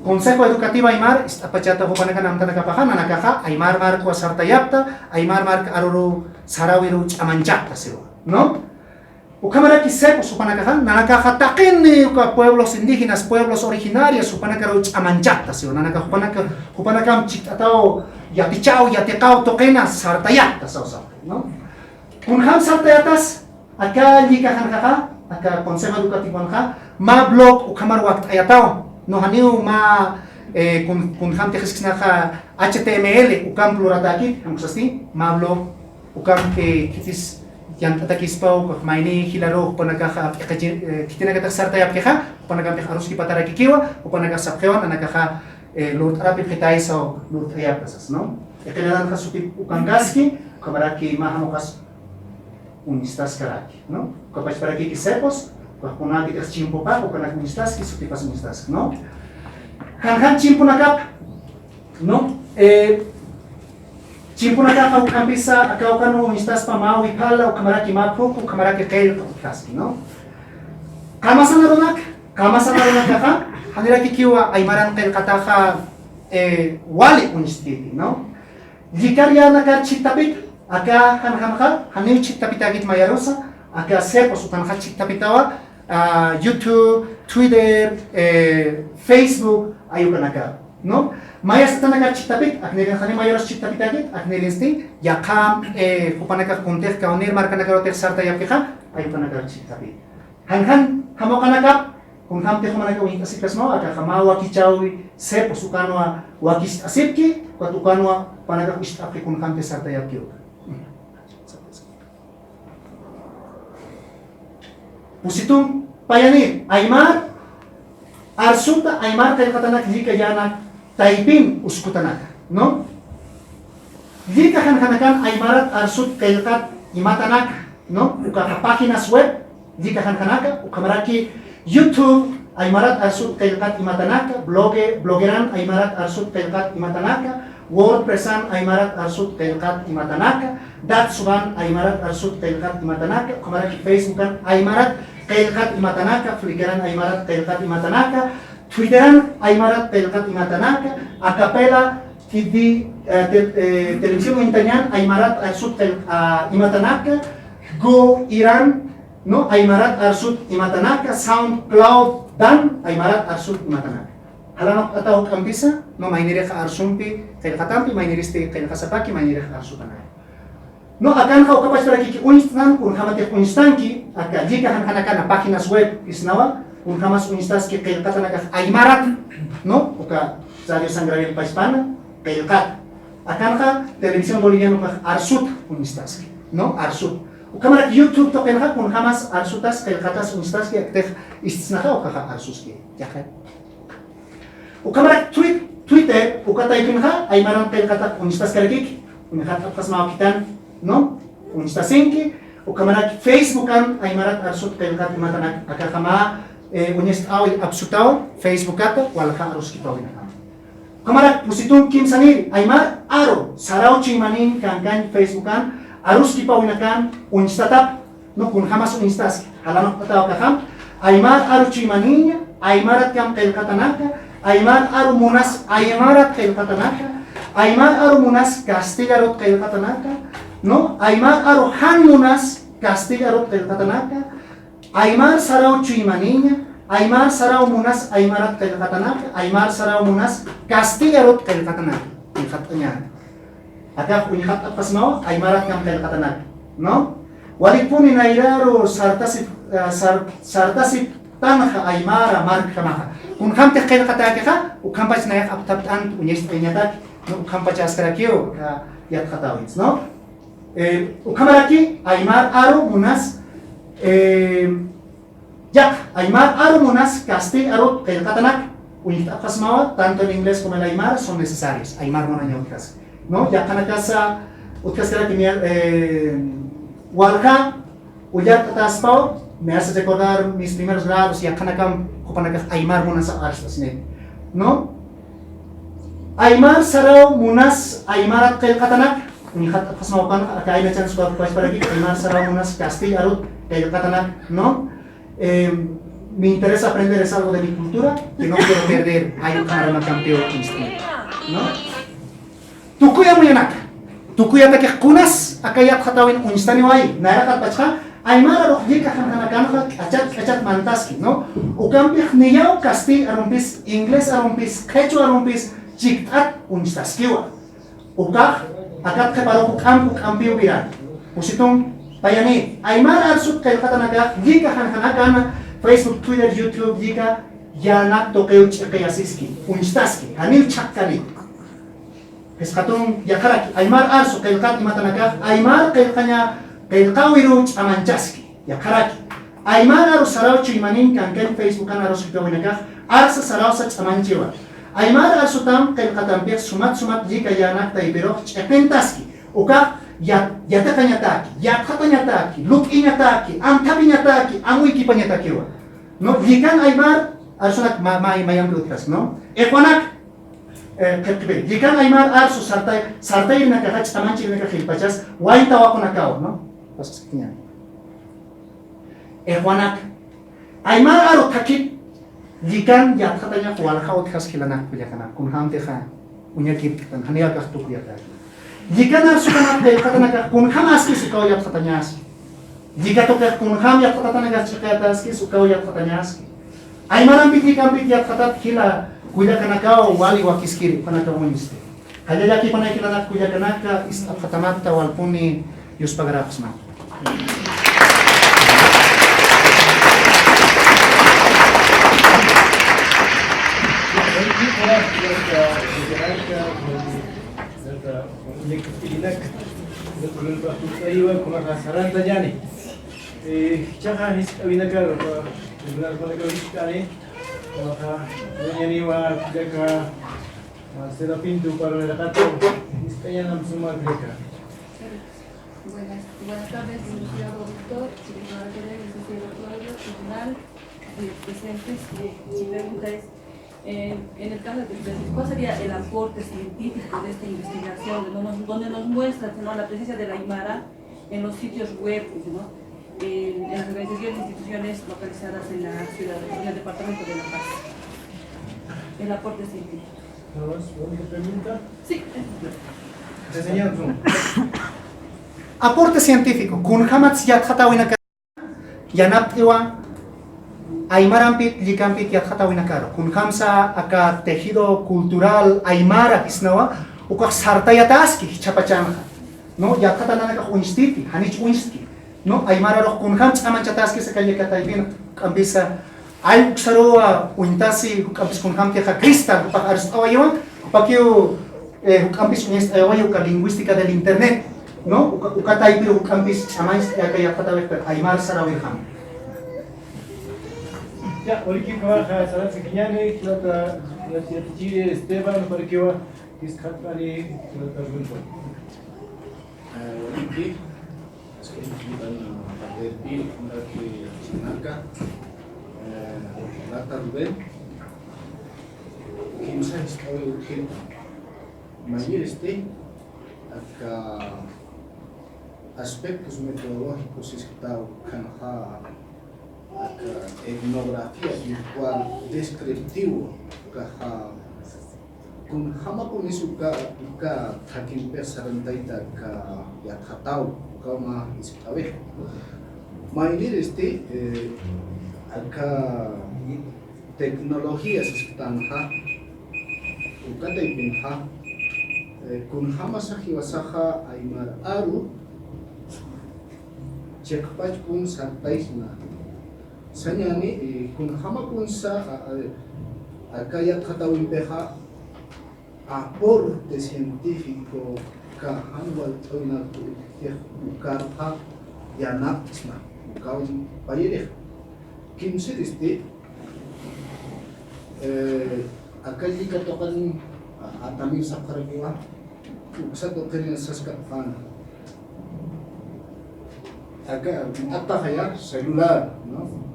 Consejo Educativo Aymar, apachata hupanakan amtanaka pahana nakaha, Aymar marco sartayapta, Aymar marco aruru sarawiru amanchapta siwa, no? Ukamara kisepo supanakaha, nanakaha takin pueblos indígenas, pueblos originarios, supanakaru amanchapta siwa, nanaka hupanakam chitao yatichao yatikao tokena sartayapta saw, no? Kunham sartayatas, aka likahan kaka, aka Consejo Educativo anha, ma blog ukamar wakt ayatao. No haneo ma kun ham texis naka HTML ukam plurataki ang kusasti mablo ukam kitis yan tatakis pau kak maini hilaro panagaka kitinaga taksarta yap keha panagam tek arus ki pataraki kiwa upanaga sapkewan anakaha lurt arapi kitai sa lurt ayap kasas no ekelaran kasuti ukam gaski ukamaraki mahamokas unistas karaki, ¿no? Capaz para que sepas, cuando que es chimpo pa, o cuando unistas que sutipas unistas, ¿no? Han chimpo nakap, ¿no? Chimpo nakap au campisa acá o unistas pa mau y pala o ukamaraki mapuku, ukamaraki kail kaski, ¿no? Kamasan aronak kaka, hanira kikiwa aymaran kail kataka wali unistiti, ¿no? Jikaria nakar chitapit, acá hanil chitapitagit mayarosa, acá sepos utanha chitapitawa, YouTube, Twitter, Facebook, ayukan acá, ¿no? Mayas tanaka chitapit, aknerin hani mayaros chitapitagit, aknerin sti, yakam, kupanaka kontek kaunir markanaka rotek sarta yapika, ayukan acá chitapit. Han hamokanaka, kung hamte kumanaka wing asikas mo, aka kamawa kichawi, sepos ukanwa wakis asipki, kwat ukanwa panaka istapki kung hamte sarta yapki. Pusitung payani Aymar arsuta Aymar kay katanak jika yanak taipin uskutanaka, no? Jika kan Aymarat arsut kay kat imatanak, no? Uka páginas web jika kan ukamaraki YouTube Aymarat arsut kay kat imatanaka, blogeran Aymarat arsut kay kat imatanaka, WordPressan Aymarat arsut kay kat imatanaka, Datsuban Aymarat arsut kay kat imatanaka, ukamaraki Facebookan Aymarat kailkat imatanaka, Flickeran Aymarat kailkat imatanaka, Twitteran Aymarat kailkat imatanaka, Acapella TV televisión intanyan Aymarat arsut imatanaka, Go Iran no Aymarat arsut imatanaka, SoundCloud dan Aymarat arsut imatanaka. Halanok atau kampisa no mainire ka arsumpi kailkatampi mainiriste kailkasapaki mainire ka arsutanaka. No, akan kau kapas para kiki unistan kun hamate unistanki aka jika han páginas web isnawa kun hamas unistas ki kailkata naga Aymarat no uka radio sangravel pa hispana kailkat akan ka televisión boliviano pa arsut unistas no arsut ukamara YouTube to kenha kun hamas arsutas kailkatas unistas ki akte istisnaha uka arsus ki yakan ukamara Twitter ukata ikinha Aymaran kailkata unistas karikik unihat apas mawakitan no unistasinki ukamaraki Facebookan Aymarat arsut kailkat imatanak akakama unist awi absutaw Facebookata walaka arus kitawin kamarak musitun kim sanir Aymar aro sarau chimanin kankan Facebookan arus kipawinakan unistatap no kun hamas unistas halanok ataw kakam Aymar aro chimaninya Aymarat kam kailkatanaka Aymar aro munas Aymarat kailkatanaka Aymar aro munas castigarot kailkatanaka no Aymar aro hanmunas castigarot kailkatanaka Aymar sarau chimaninya Aymar sarau munas Aymarat kailkatanaka Aymar sarau munas castigarot kailkatanaka ikatanya akak unihat apas no Aymarat kam kailkatanaka no walipun inairaro sartasip tanha Aymara markamaha kun kamte kailkatanaka ukampas nayak aptaptan unyest penyatak no ukampas askarakio yat katawits no ukamaraki Aymar aro munas Aymar aro munas casti aro kailkatanak unit apasmawa tanto en inglés como en Aymar son necesarios Aymar no naña utkas no ya kanakasa utkas kara kimia walka uyat ataspao me hace recordar mis primeros grados ya kanakam kupanakas Aymar munas arstasne no Aymar sarau munas Aymarat kailkatanak unihat apas maukan akain acan suka kuas para kita Aymar sarau munas casti arut kailkatanak no me interesa aprender es algo de mi cultura que no quiero perder ayo karena campeón instinto no tukuya muyanak tukuya take kunas akayat khatawin unstani wai narakat pacha Aymar arok jika kan acat mantaski no ukampi niyau casti arumpis ingles arumpis quechua arumpis jiktat unstaskiwa ukak akat keparok kampiu biran pusitung payani Aymar arsut kailkatanaga jika kan Facebook, Twitter, YouTube jika yanak tokeu chakayasiski unstaski hanil chakkani eskatung yakaraki Aymar arsut kailkat imatanaga Aymar kailkanya kailkawiru amanchaski yakaraki Aymar aru sarau chimanin kanken Facebook kan arus kipawinaga arsa sarau sa amanchiwa Aymar arsutam kailkatampir sumat jika yanak taibirok chakentaski uka yatakañataki, yatkatañataki, luk'iñataki, amtapiñataki, amuykipañatakiwa. No, llikan aymar, arsunak mayam utkas, no? Juanak, llikan aymar arsu sartay nakahach tamanchi nakahilpachas, waita wakunakaw, no? Pasas kiñan. Juanak, aymar aru takit, llikan yatkataña hualhaw tkas kilanak kuyakanak, kunham teja, unyakip, haniakah tukuyataki. Jika narsukan katanaga kunham aski sukaw yatkatanyas. Jika toka kunham yatkatanaga chikataski sukaw yatkatanyas. Ay marambit jikambit yatkatat kila kuya kanakaw wali wakiskiri kanakaw uniste. Kaya yaki panay kilanak kuya kanaka is apkatamat walpuni yus pagarapsma. Inak kulul baktu aywa kuma kasaran tajani chaha his awinakar benar benar kali maka yani wa jaka será pintu para el gato kaya nam semua mereka. Buenas tardes, licenciado doctor, secretario de licenciado Claudio, tribunal, presentes. Mi pregunta es, en el caso de que ¿cuál sería el aporte científico de esta investigación, donde nos muestra, ¿no?, la presencia de la Aymara en los sitios web, ¿no?, en las organizaciones e instituciones localizadas en la ciudad, en el departamento de La Paz? El aporte científico. ¿Otra pregunta? Sí. Aporte científico. Kunhamats yatkatawinaka yanaptiwa Aymarampit, Llicampit, Yatjatawinakaro. Kunhamsa acá tejido cultural Aymara isnawa, ukak sartayataski, chapachanja. No, Yatjatanaka unstiti, hanich unstiti. No, Aymara roh kunhams amanchataski se calle Cataipin, ambisa, ay uksaroa uintasi, ukambis kunham teja cristal, upak aristawayo, upakio, ukambis unestawayo, uka lingüística del internet. No, ukataipir ukambis amais Yatjatawek, Aymar sarawirham. Ya, hoy que trabaja Sarat Sequiñane, la Chile Esteban, para que va Iscatani, la Junto. Hoy es que invitan a ver Bill, una que Chinaca, Lata Rubén, que no sabes que hoy urgente. Mayor acá aspectos metodológicos escritado Canajá. Etnografía virtual descriptivo con hama con eso ka takin pesarantaita ka ya hatau kama iskabe mainir acá tecnologías están ukata ipinha con hama sahi wasaha aymar aru checkpatch pun santaisna Sanyani, kun hama kun sa akayat katawin peha aporte científico ka hanwal toina karha yanapsna kawin payirih kimsit akali katokan atami sa karagiwa sa tokin sa skapana aga kaya celular, no?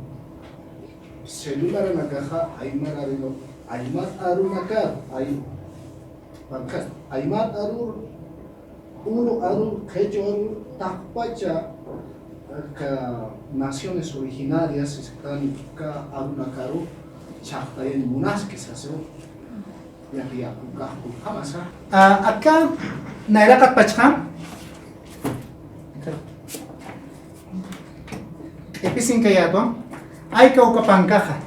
Celular na caja Aymar arino Aymar aru nakar ay pangkas Aymar aru uno aru kejo aru takpacha ka naciones originarias están ka aru nakaru chaktayen munaskis aso yang dia buka hamasa acá nairakat pacham episin kayato hay que ukapancaja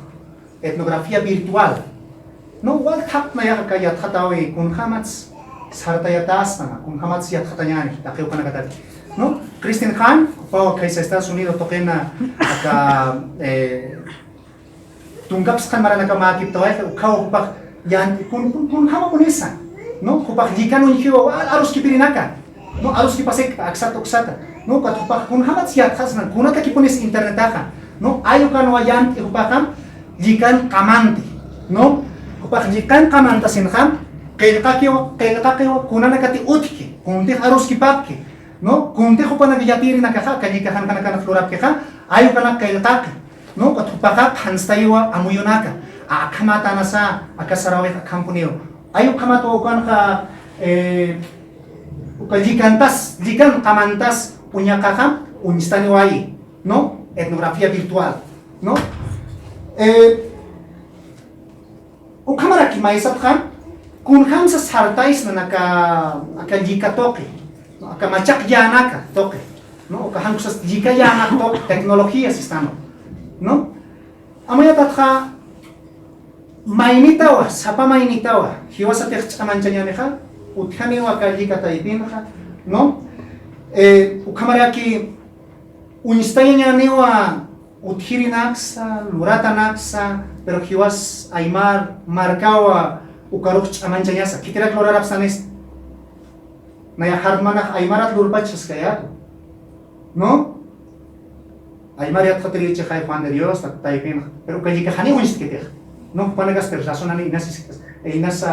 etnografía virtual no wal hak na ya kaya khatawi kun khamats sartayatas na kun khamats ya khatanyani takeu kana katati no Christian Khan pa kay sa Estados Unidos tokena aka tungaps kan marana ka makip tawai ukaw pak yan kun hama punisa no kupak jikan unhiwa arus kipirinaka no arus kipasek aksat uksata no katupak kun hamat siat khasnan kunata kipunis internetaha no ayo kan wayan ihupakam jikan kamanti no kupak jikan kamanta sinham kailakakiwa kunana kati utki kunti harus kipakki no kuntejo pana que ya tiene na caja calle cajan kana florap caja ayo kana kailtak no katupaka hanstaiwa amuyonaka a kamata nasa akasarawe kampuneo ayo kamato kan ka ukajikantas jikan kamantas punya caja unistani wai no etnografía virtual no ukamara ki maisap kan kun kam sa sartais na aka jika toke no aka macak yanaka toke no aka hang sa jika yanak toke teknologia sistema no amaya tatha mainitawa sapa mainitawa hiwasa tek amanchanya neha uthani wa ka jika taipin ha no ukamara ki unistaya newa uthiri naksa lurata naksa pero hiwas aymar markawa ukarok amanchanya sa kitira klorarap sanes naya harmanah aymarat lurpachas kaya no aymar yat khatri che khay Juan de Dios tak taipin pero kaji ka hani unist keter no panagas per razonani inas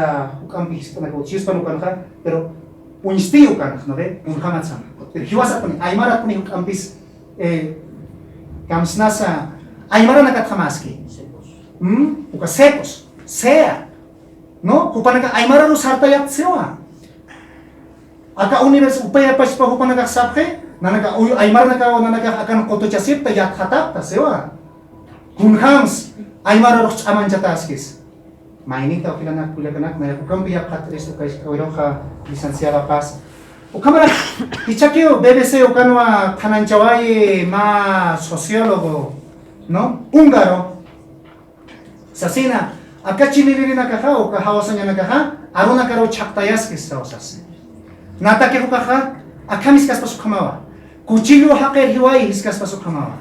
ukampis na ko chispa no kanha pero unisti ukan no de un hamatsan pero hiwas apni aymarat puni ukampis kamsnasa aymara nakat khamaski uka sepos sea no hupanaga aymara ru sarta yat sewa aka univers upaya paspa hupanaga saphe nanaga aymara nanaga akan koto chasip ta yat khatap ta sewa kunhams aymara ru aman chataskis mainita okilana kulakanak na kukambi yak khatris ukais oiroja licenciada Paz ukamara hichakio BBC ukanwa kananchawai ma sociólogo no húngaro sasina acá chiliriri nakaja o kahawasanya nakaja aruna karo chaktayas que sawsas nata que hukaja acá miskas pasu kamawa cuchillo haker hiwai miskas pasu kamawa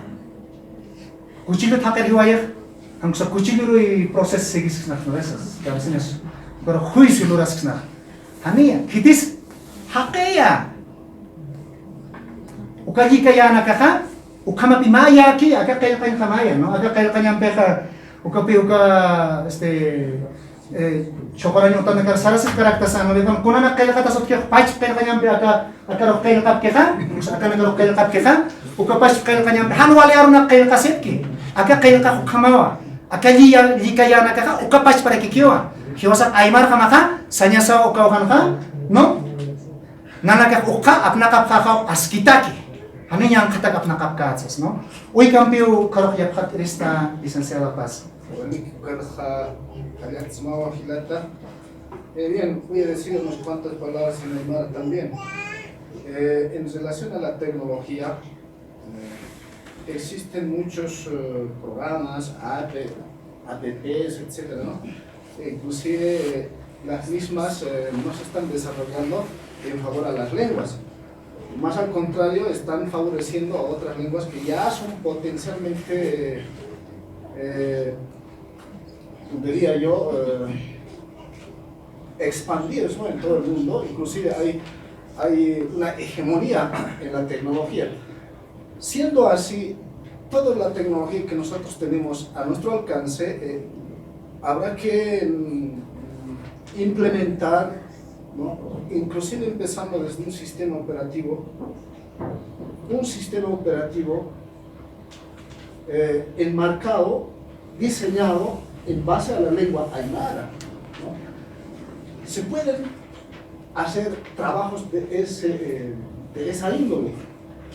cuchillo haker hiwai angsa cuchillo ri proses segis na esas cabecinas pero juicio luras na hania kitis hakeya ukaji kaya nakaja ukama pimaya ki acá kaya kaya kamaya no acá kaya kaya peja ukapi chokoranyo tan nakar saras karakter sana levan kuna nak kaya kata sot kya pach kaya kanya be aka rok kaya kap kya aka nak kaya kap kya ukapach kaya kanya han wale aru nak kaya kaset ki aka kaya ka khamawa aka li kaya nakaka ukapach para kikiwa hiwasa aymar kamaka sanya sa ukaw kan no nanaka uka apna kap kha askitaki ano yang katakap na kapkatsas no uy kampio karok yaphat resta licenciada Paz. Bien, voy a decir unas cuantas palabras en aymara también. En relación a la tecnología, existen muchos programas, apps, etc., ¿no? Inclusive las mismas no se están desarrollando en favor a las lenguas. Más al contrario, están favoreciendo a otras lenguas que ya son potencialmente, diría yo, expandidos, ¿no?, en todo el mundo. Inclusive hay una hegemonía en la tecnología. Siendo así, toda la tecnología que nosotros tenemos a nuestro alcance, habrá que implementar, ¿no?, inclusive empezando desde un sistema operativo enmarcado, diseñado en base a la lengua aymara, ¿no? Se pueden hacer trabajos de esa índole.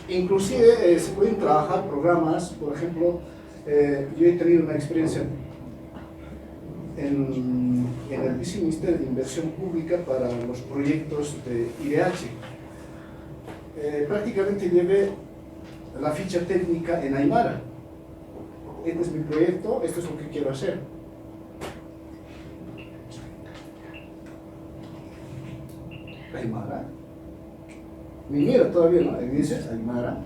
Inclusive se pueden trabajar programas, por ejemplo, yo he tenido una experiencia en el Viceministerio de Inversión Pública para los proyectos de IDH. Prácticamente llevé la ficha técnica en aymara. Este es mi proyecto, esto es lo que quiero hacer. Aymara. Ni mira todavía, ¿no? Dice aymara.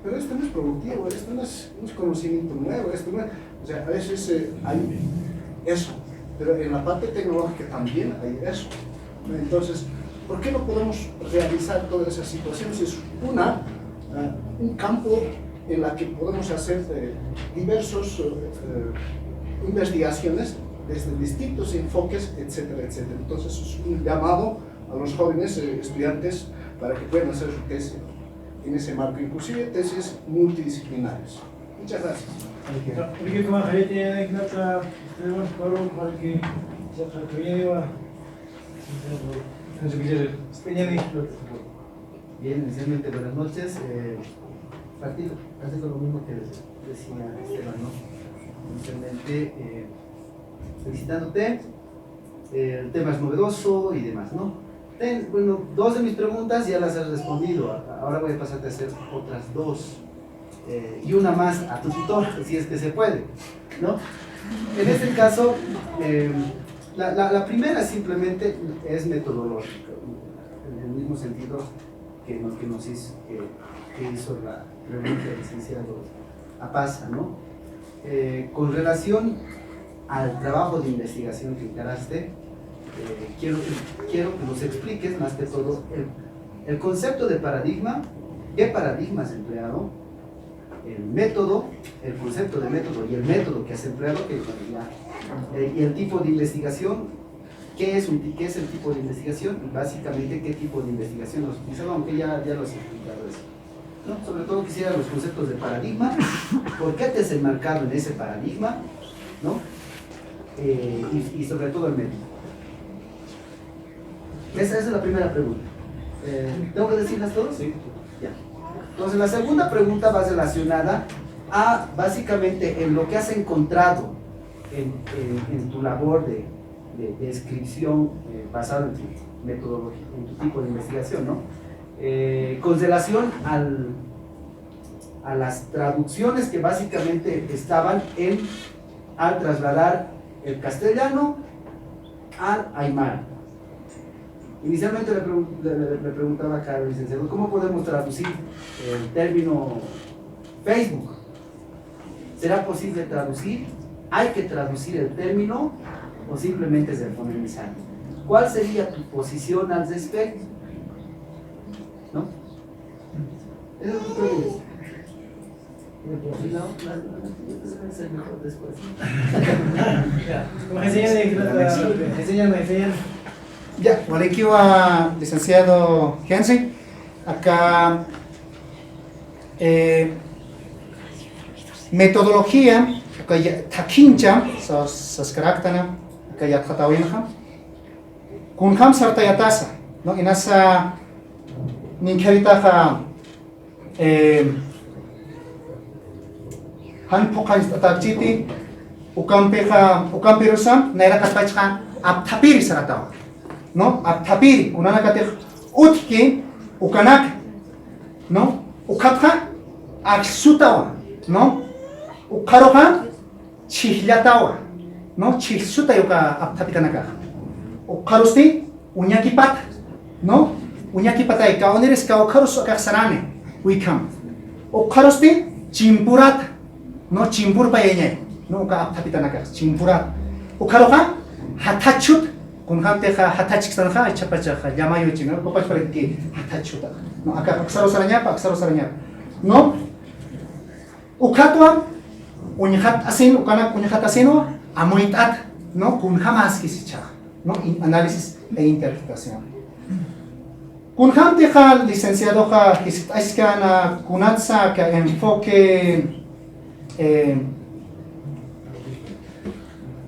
Pero esto no es productivo, esto no es conocimiento nuevo, esto no es, o sea, a veces hay eso, pero en la parte tecnológica también hay eso. Entonces, ¿por qué no podemos realizar todas esas situaciones? Es un campo en la que podemos hacer diversas investigaciones desde distintos enfoques, etcétera, etcétera. Entonces, es un llamado a los jóvenes estudiantes para que puedan hacer su tesis en ese marco, inclusive tesis multidisciplinarias. Muchas gracias. Porque como hay que nada, tenemos para que se lleva. Bien, inicialmente buenas noches. Partido, casi con lo mismo que decía Esteban, ¿no? Inicialmente felicitándote, el tema es novedoso y demás, ¿no? Bueno, dos de mis preguntas ya las has respondido, ahora voy a pasarte a hacer otras dos y una más a tu tutor, si es que se puede, ¿no? En este caso, la primera simplemente es metodológica, en el mismo sentido que nos hizo, que hizo la pregunta del licenciado Apaza, ¿no? Con relación al trabajo de investigación que encaraste, quiero que nos expliques más que todo el concepto de paradigma, qué paradigma has empleado, el método, el concepto de método y el método que has empleado, y el tipo de investigación, qué es el tipo de investigación y básicamente qué tipo de investigación has utilizado, aunque ya lo has explicado eso, ¿no? Sobre todo quisiera los conceptos de paradigma, por qué te has enmarcado en ese paradigma, ¿no? Y sobre todo el método. Esa es la primera pregunta. ¿Tengo que decirlas todas? Sí. Ya. Entonces la segunda pregunta va relacionada a básicamente en lo que has encontrado en tu labor de descripción basada en tu metodología, en tu tipo de investigación, ¿no? Con relación a las traducciones que básicamente estaban al trasladar el castellano al aymara. Inicialmente le preguntaba acá al licenciado, ¿cómo podemos traducir el término Facebook? ¿Será posible traducir? ¿Hay que traducir el término o simplemente es de fonemizar? ¿Cuál sería tu posición al respecto? ¿No? Esa es tu pregunta. Mejor después. Enséñame. Ya, walikiwa licenciado Henry, acá metodología, acá ya takincha, sas karaktana, acá ya tatawinha, kunham sarta yatasa, no inasa ninkaritaha han pokan tatachiti, ukampirusa, naira katpachka, aptapiri saratawa. ¿No? Aptapiri, unana katej utki, ukanak, ¿no? Ukapja, aksutawa, ¿no? Ukaroja, chihlatawa, ¿no? Chilsuta yuka aptapitanaka. Ukarusti, uñakipat, ¿no? Uñakipata y kaoneres kaukarus akaksarane, wikam. Ukarusti, chimpurat, ¿no? Chimpur payeñe, ¿no? Uka aptapitanaka, chimpurat. Ukaroja, hatachut, con gente hatachixanja chapachaja llamayo chino copas para que hatachuta no acá aksaro sarañapa no ukatwa uñhat asin ukana uñhat asino amoitat no kun jamás kisicha no análisis e interpretación kun gente licenciado ja kisiskana kunatsa que enfoque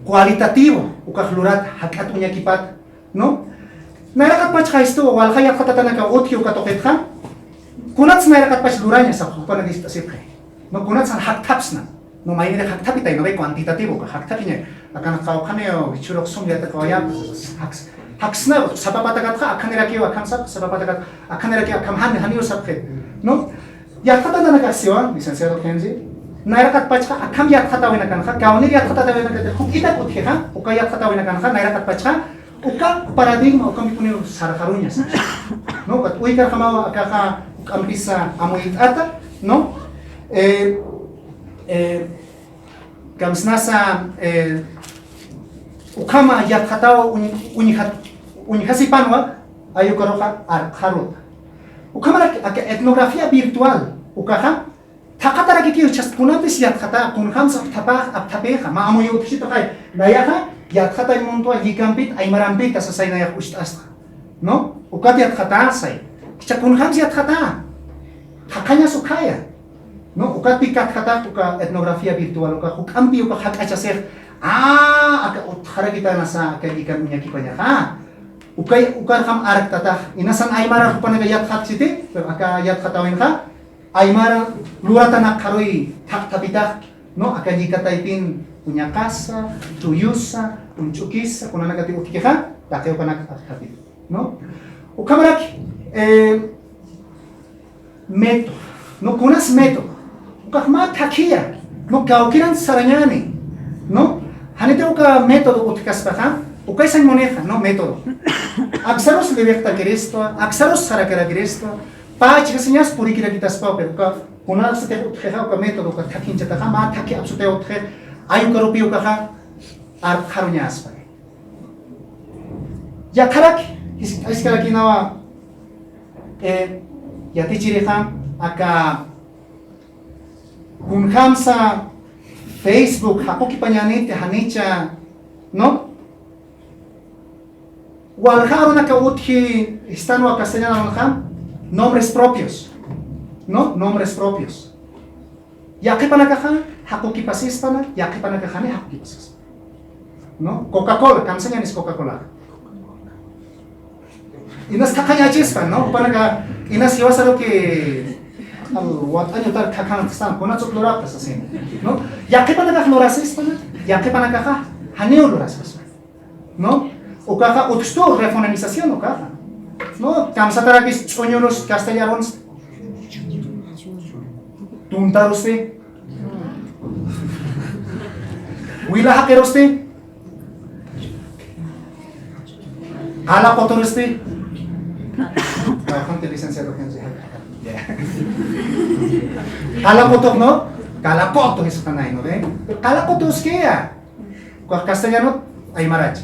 cualitativo ukahlurat hakat uñakipat no nairakat pach esto wal hayat khatatana otki ukatoketha kunats nairakat pach luraña sa khupana dista sepre no kunats hak tapsna no maine hak tapita no ve cuantitativo ka hak tapiña akana qawkhane churok sumyata qawya haksna sabapata katha akanera ki akansa sabapata kat akanera ki akam hanio sabkhet no ya khatatana ka siwa licenciado Kenji nairakat pachka akam yat khatawina kanha kaunir yat khatawina kanha hukita kutkha uka yat khatawina kanha nairakat pachka uka paradigma uka mikuni sarharunya no kat uika khama akaha ukam bisa amuit ata no kamsnasa ukama yat khatawa unihasipanwa ayukaroha arkharut ukama etnografía virtual ukaha Takatara que quiero chaskunante si atkata kun hamsa tapah aptapeja ma amo yo pishito kai dayaha yatkata imonto yikampit aymarampit asasay na yakushtastra no ukati atkata sai Chakunham ya tata. Hakanya sukaya. No, uka pikat kata uka etnografia virtual uka hukampi uka hak achaser. Aka uthara kita nasa aka ikan punya kipanya ha. Uka ham arak tata. Inasan aymara kupana yat khat siti, aka yat khatawin ka. Aymara lurata nak karoi tak tapita. No, aka dikata ipin punya casa, tuyusa, uncukisa, kuna nagati ukikeha, takeo kana kapit. No? Ukamaraki meto. No kunas meto. Ukakma takia. No kaukiran saranyani. No? Hanite uka método utkaspaha. Uka isang moneja, no método. Aksaros liberta Cristo, aksaros sarakara Cristo. Pa chikasinyas puri kira kita spa pero uka kuna sa te utkeha uka método uka takin chataha ma taki absute utke ayu karupi uka ha ar karunyas pa. Ya karak iskala kinawa yati chiriha aka kunham sa Facebook hapoki panyanite hanicha no walharo nakauthi estano a castellano walham nombres propios no nombres propios ya que panakaha hapoki pasispana ya que panakahane hapoki pasis no Coca-Cola kamsanya nis Coca-Cola inas kakanya chispan no panaka inas iwasaro que what año tal kakan stan kona choklora pasasin no ya que panaka florasis pana ya que panaka haneo lorasas no o caja utsto reformización o caja no kamsatara que choñoros castellanos tuntaroste wila hakeroste ala potoroste bastante licenciado gente Kalakotok no? Kalakotok es panay no ve? Kalakotok es que ya. Castellano ay marach.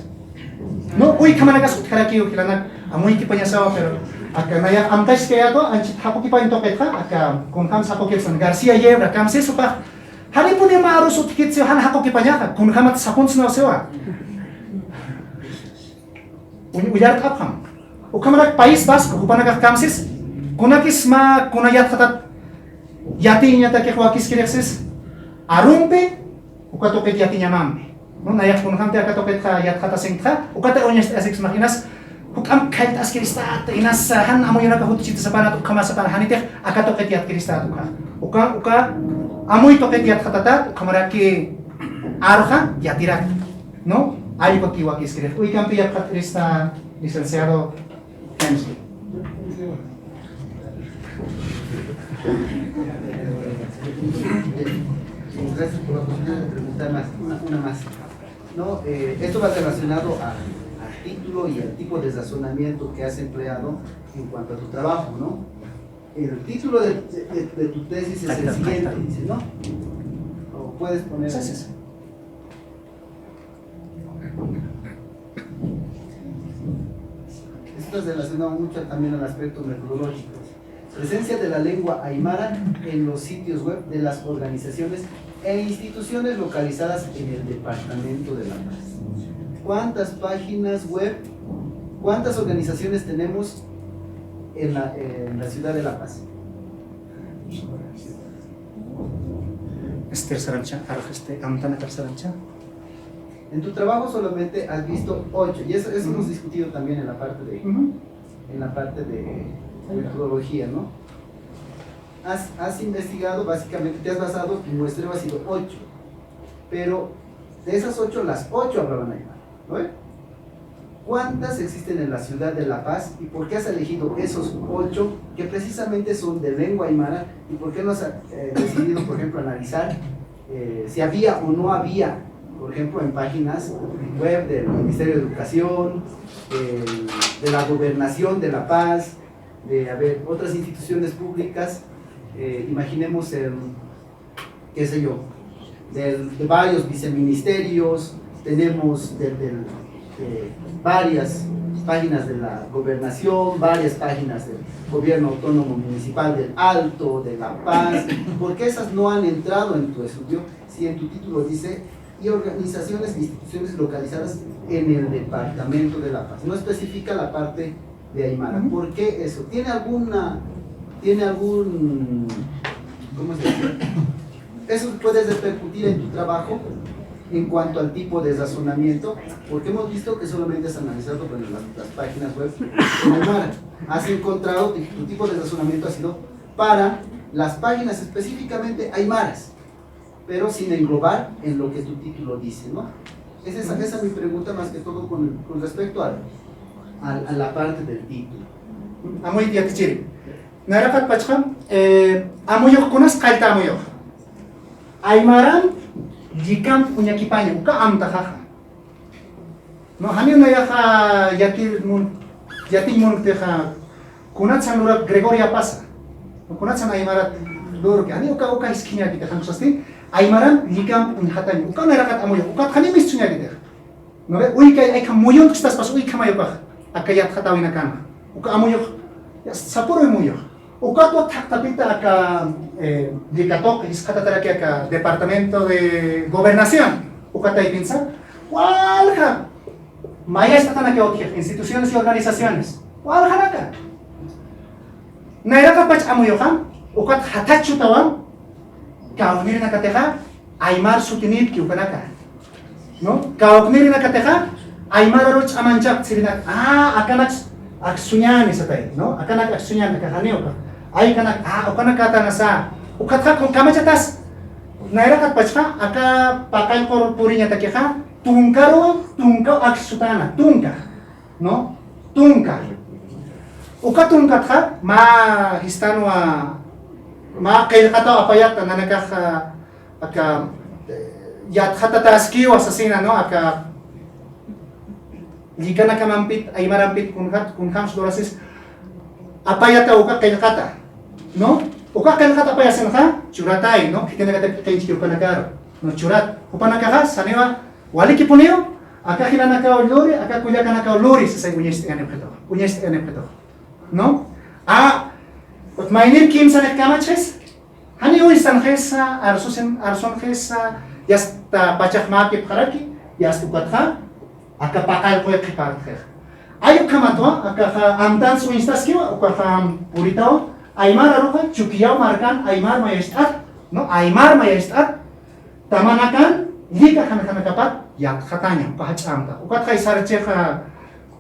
No, uy kamanagas utkaraki ukilana amoy ki panyasawa pero aka naya amtais kaya to anchit hapoki pa into ketha aka kun ham sapoki san Garcia Yebra kamse supa hari pune marus utkitse han hapoki panyaka kun hamat sapons na sewa. Uyar tapham. Ukamarak País Vasco kupanaga kamsis kunakis ma kunayat khatat yati nyata ke khwakis kirekses arumpe ukatoket yati nyamambe no nayak kunhamte akatoket kha yat khata singkha ukata onyas asix makinas hukam kait as kristat inas han amoyana ka hutchit sapanat ukama sapan hanite akatoket yat kristat uka amoy toket yat khatata ukamaraki arha yatirak no ay ko kiwakis kirek uy kampi yat khat krista licenciado Hensley. Gracias por la oportunidad de preguntar más, una más. ¿No? Esto va relacionado al título y al tipo de razonamiento que has empleado en cuanto a tu trabajo, ¿no? El título de tu tesis es el siguiente, dice, ¿no? ¿O puedes poner? Sí. Esto es relacionado mucho también al aspecto metodológico. Presencia de la lengua aymara en los sitios web de las organizaciones e instituciones localizadas en el departamento de La Paz. ¿Cuántas páginas web, cuántas organizaciones tenemos en la ciudad de La Paz? En tu trabajo solamente has visto 8, y eso hemos discutido también en la parte de metodología, ¿no? Has investigado, básicamente te has basado, tu muestreo ha sido 8, pero de esas 8, las 8 hablaban aymara, ¿no? ¿Cuántas existen en la ciudad de La Paz y por qué has elegido esos 8 que precisamente son de lengua aymara y por qué no has decidido, por ejemplo, analizar si había o no había, por ejemplo, en páginas web del Ministerio de Educación, de la Gobernación de La Paz, de otras instituciones públicas, imaginemos qué sé yo, de varios viceministerios, tenemos varias páginas de la Gobernación, varias páginas del Gobierno Autónomo Municipal del Alto, de La Paz. ¿Por qué esas no han entrado en tu estudio si en tu título dice y organizaciones e instituciones localizadas en el departamento de La Paz? No especifica la parte de Aymara. ¿Por qué eso? ¿Tiene algún, cómo se dice? Eso puede repercutir en tu trabajo en cuanto al tipo de razonamiento, porque hemos visto que solamente has analizado las páginas web en Aymara. Has encontrado que tu tipo de razonamiento ha sido para las páginas específicamente aymaras, pero sin englobar en lo que tu título dice, ¿no? Esa es mi pregunta más que todo con respecto a la parte del título. Amoy tiachiri. Narafat pacham, amoyok kunas kalta amoyok. Aymaran jikam punya kipanya, uka am tahaha. No, hani na yaha yatil mun teha kunat sanura Gregoria pasa. Kunat san Aymara lor hani uka iskinya kita kan sosti. Aymaran jikam punya hatanya, uka narakat amoyok, uka hani mistunya kita. No, uy kay ay kamuyon kistas pas uy kamayok. Akayat hatawin akana. Uka amoyok sapuro amoyok. Uka to tapita aka dikatok iskata que acá departamento de gobernación. Uka tay pinsa. Walha. Maya está tan aquí instituciones y organizaciones. Walha naka. Naira pach amoyokan. Uka hatachu tawan. Kaunir na kateha Aymar sutinit ki ukanaka. No? Kaunir na kateha Aymar roch amanchak sirinak. Akanak aksunyan isatay, no? Akanak aksunyan nakahaneo ka. Ay kanak ukanak kata nasa. Ukatha kung kamachatas. Naira kat pachha aka pakay kor purinya takiha tungkaro tungka aksutana tungka. No? Tungka. Ukatungkatha ma histanwa ma kail kata apayat na nakaka aka yat hatataskiwa sa sina no aka jika nakamampit ay marampit kun khams dorasis apayata uka kail kata no uka kail kata payasin ha churatay no kita nakata kail chiyo kanakaro no churat upanakaha sanewa wali kipuneo aka hinanaka lori aka kuya kanaka lori sa unyest enepeto no Ot mainir kim sanet kamaches? Hani uy sanjesa arson jesa yasta pachak makip haraki yastu katha akapakal ko ekiparther. Ayo kamatwa akaha amtan su instaskiwa ukaha puritao Aymar aruka chukiyao markan Aymar mayestat no Aymar mayestat tamanakan lika kana kapat yak khatanya kahachamta ukatha isarcheha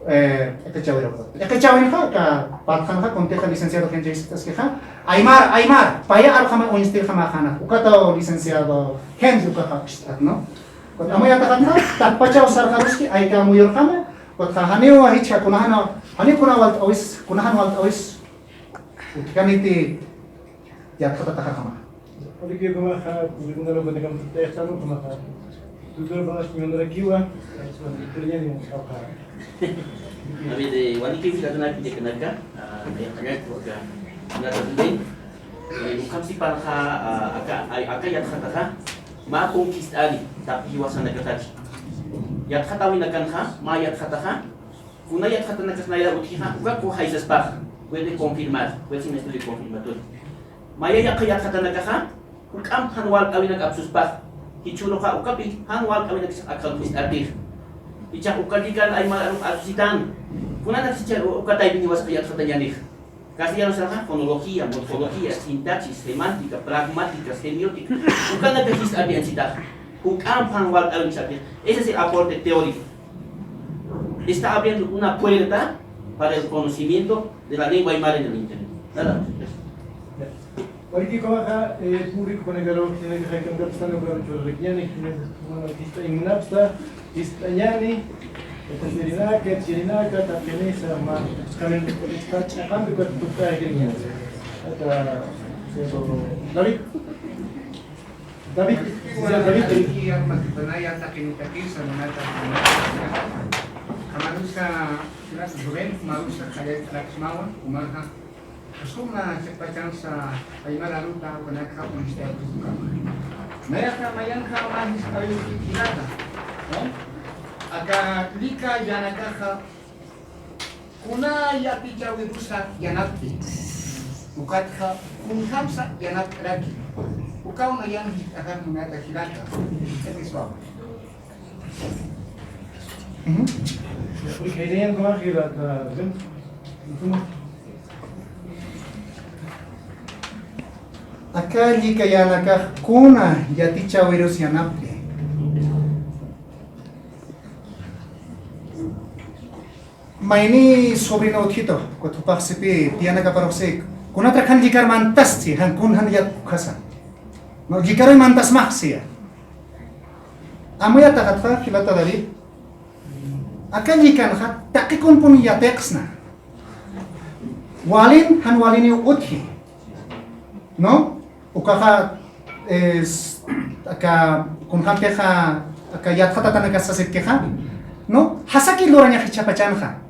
Ekechawin ka patkan ka konteja licenciado Henry Taskeja Aymar paya arkhama unistil khama khana ukato licenciado Henry ukakhat no kot amoya takatna tapachao sarkaruski ay ka muyor khama kot khahaniu hicha kunahano hani kunawalt awis utkaniti yak khata khama Porque como a segunda lo que tenemos que estar no como a tu vas mirando aquí va es una historia de Abi de waliki kita nak kita kenalkan yang terkait program nanti bukan si parha aka yat kata ma conquistari tapi hiwasan nakatach yat kata winakan ha ma yat kata ha kuna yat kata nakasnaya utiha uga ko haisas pa puede confirmar puede ser un estudio confirmatorio maya yat kata nakaha ukam hanwal kawinak absus pa hichulo ka ukapi hanwal kawinak akal kuistartir Icha ukadikan ay malarong asusitan. Kuna nagsisya ukatay biniwas kaya sa tanyanik. Kasi yan sa fonologiya, morfologiya, sintaxis, semántica, pragmática, semiótica. Uka nagkakis abian sita. Ukam pangwal along sabi. Ese es el aporte teórico. Está abriendo una puerta para el conocimiento de la lengua aymara en el internet. Nada. Waliki como acá público con el garo que tiene que cambiar estando con el requiani que una artista inapsta Istanyani, Chirinaka, Tapianesa, Kamen, Cambio que tu trae que David. David, aquí panaya takintakisa manata. Kamarusa las Rubén, Marusa Khaled Laxmawan, Umarha. Suma sepachan sa Aymara ruta panaka unistel tuka. Mereka mayan ka mahis kayu kirata. Aka lika yanakaha kuna yapicha wirusa yanati ukatha kunhamsa yanat raki ukaw na yan akan mengata hilata itu sebab Kailangan ko makikita Acá lika yanaka kuna yaticha virus yanapte. Maini sobrino utito, kutu parsipi tiana ka parosek. Kuna trakan jikar mantas si han kun han yat khasa. No jikar mantas mahsia. Amuya takatfa kilata dari. Akan jikan ha takikun pun yateksna. Walin han walini uthi. No? Ukaha es aka kun han teha aka yathata tanaka sasekha. No? Hasaki loranya hichapachanha.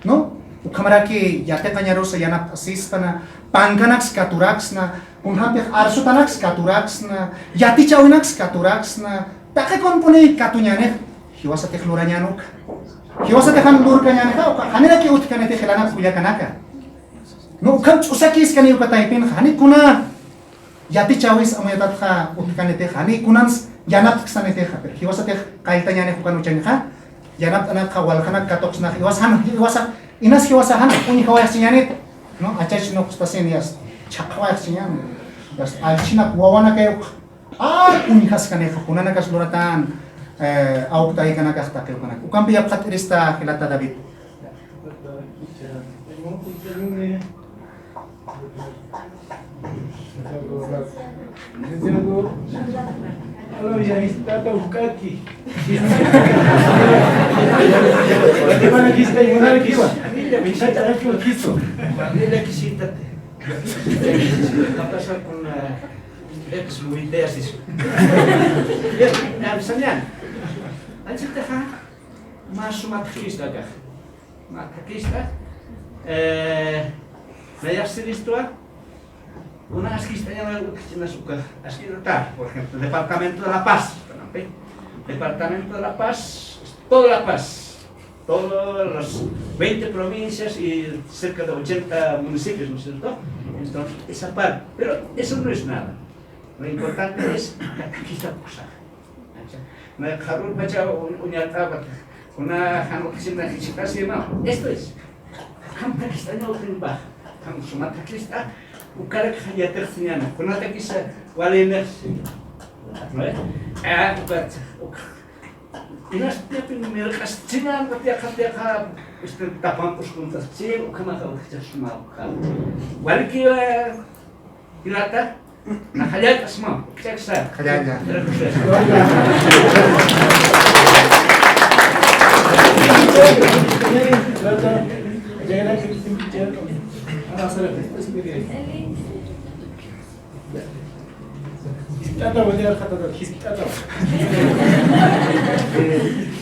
No? Ukamaraki yatekanya rosa yana asispana panganax katuraxna unhampeh arsutanax katuraxna yatichawinax katuraxna takekon puni katunyane hiwasa tekloranyanuk hiwasa tekan lurkanyaneka haniraki utkanete helana kuyakanaka no kam usaki iskani ukataipin hani kuna yatichawis amayatatha utkanete hani kunans yanap ksanete khaper hiwasa tek kaitanyane kukanuchanha yanap anak kawal kanak katoksna hiwasa inas hiwasa han uni hawaya sinyanit no achach no kuspasin yas chakwa sinyan yas alchina wawana kayo uni haskane khuna kas luratan au tai kana kas takel kana ukampi yap khatrista khilata David Halo, ya está Taukaki. Bagaimana kita yang menarik kita? Ini bisa cara kita. Manila kisitate. Kapasa con ex luiteas eso. Ya, sanyan. Antes deja más matkista acá. Matkista. Naya sinistua. Una asquista llama azúcar. Asquista, por ejemplo, el Departamento de la Paz. Departamento de la Paz, toda La Paz. Todas las 20 provincias y cerca de 80 municipios, ¿no es cierto? Entonces, esa parte. Pero eso no es nada. Lo importante es aquí está cosa. No hay jarur bacha uñataba. Una janoxina hicitasi no. Esto es. Hampa que está no timba. Ham sumata que está. Ukara que ya terciana. Con ata que se vale energía. ¿No es? But Inas tiapin merkas cingan katiak este tapampus kuntas cil kama kau tersemau kau. Waliki hilata nah hajat asma cek sah. Kajanya. Kita boleh kata kita tahu.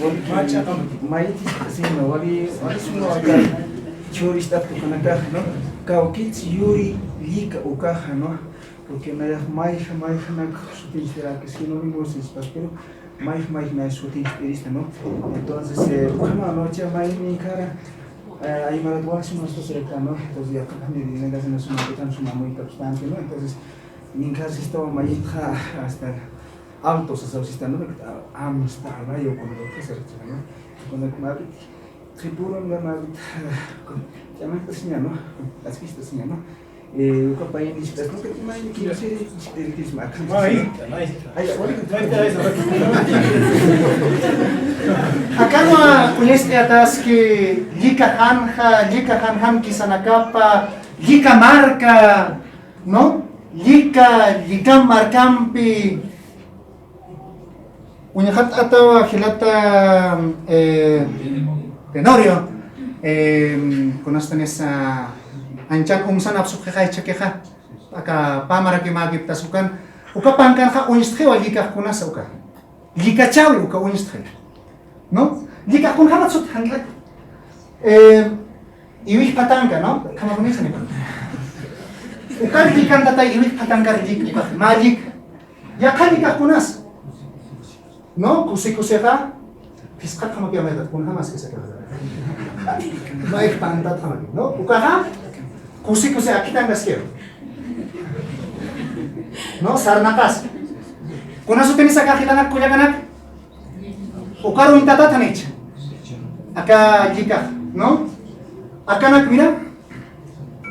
Macam apa? Mai sino wali suno aga chori está tukanaka no kau kits yuri lika ukaha no porque me mai nak sutinstera que si no vimos espacio pero mai me sutinsterista no entonces como noche mai mi cara ahí me lo hace más cerca no entonces ya también me das una suma tan suma muy constante no entonces mi casa estaba mai hasta altos asociando amsta la yo con lo que se ¿no? Con el mabit tripuro no mabit llama persona no las pistas no compañía ni estas no que más ni quiero hacer el tisma acá no kunyeste atas que lika han kisanakapa lika marca no lika marcampi Uñahat atau hilata Tenorio con esa anchan umsan absuk khay chakeha aka pamara ke magip tasukan uka pangkan kha unisthe wa lika kunasa uka lika chawi uka unisthe no lika kun khamat sut hangla iwih patangka no kama bunisa ni uka likan tata iwih patangka lika magic ya khalika kunas no kuseha fiskat kama kya meda kun hamas ke sakha baik pantat kama no ukaha kusi akita ngaskero no sarnakas kunasu teni sakha khilana kuya kanak ukaru intata thanich aka jika no akanak mira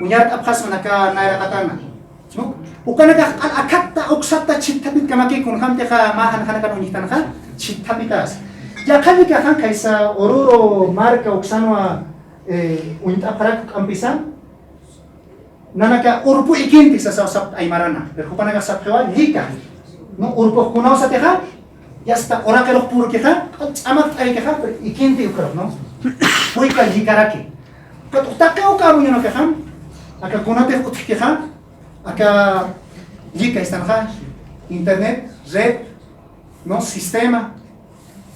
unyat abkhas manaka naira katana no ukanaga akatta uksata chittapit kamaki kun hamte kha mahan khana kan unitan kha chittapitas ya khali ka khan kaisa ororo marca uksanwa unta parak ampisan nanaka urpu ikinti sa sap aymarana berkupanaga saphewa hika no urpu kunau sa teha ya sta ora kero puro ke kha amat ay ke kha ikinti ukro no huika hikaraki kat utakao ka munyo no ke kha aka kunate utik ke kha aka hika istan kha internet red no sistema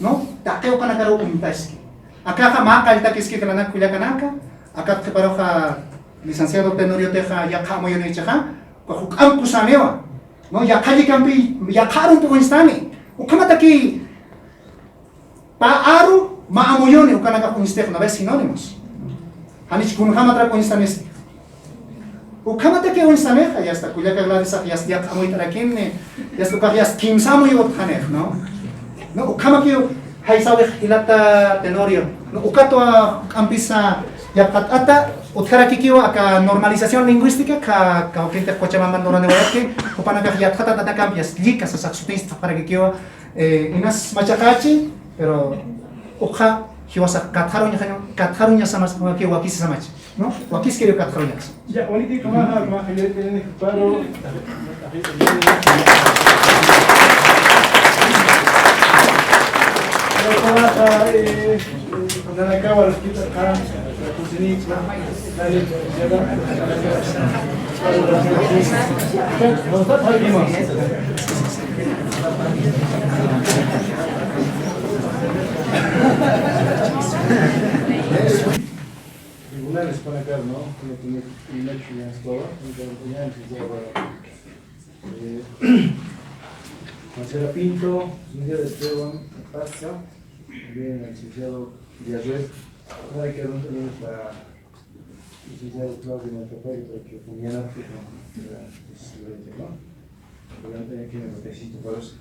no takeo kana karo umtaski aka kha ma kalta kiski kana kuya kanaka aka preparo kha licenciado Tenorio Teja ya kamo yo ne cheja ko hukam kusanewa no ya kali kampi ya karun po instani ukamata ki paaru maamoyone ukana ka kunstef na vez sinónimos hanich kun hamatra kunstanes ukamata ki unstaneja ya sta kuya ka gladisa ya sta kamo itarakin ya sta ka ya kimsamo yo khanef no ukama ki haisawe hilata Tenorio no ukato kampisa ya katata utkara kikiwa aka normalización lingüística ka okinte Cochabamba no ranewake kupana ka ya tata tata cambias lika sa saxofonista para kikiwa inas machakachi pero ukha hiwasa katharunya sama ke wakis samach no wakis kiri katharunya ya oniti kama hilete paro cuando acaba los quitos acá tribunales para acá, ¿no? Como tiene election en escuela, Marcela Pinto, Lidia Esteban Pasta, bien el licenciado Villarreal, ahora que no tenemos para el licenciado Claudio Montepay, que mañana ¿no? Durante aquí me necesito para eso.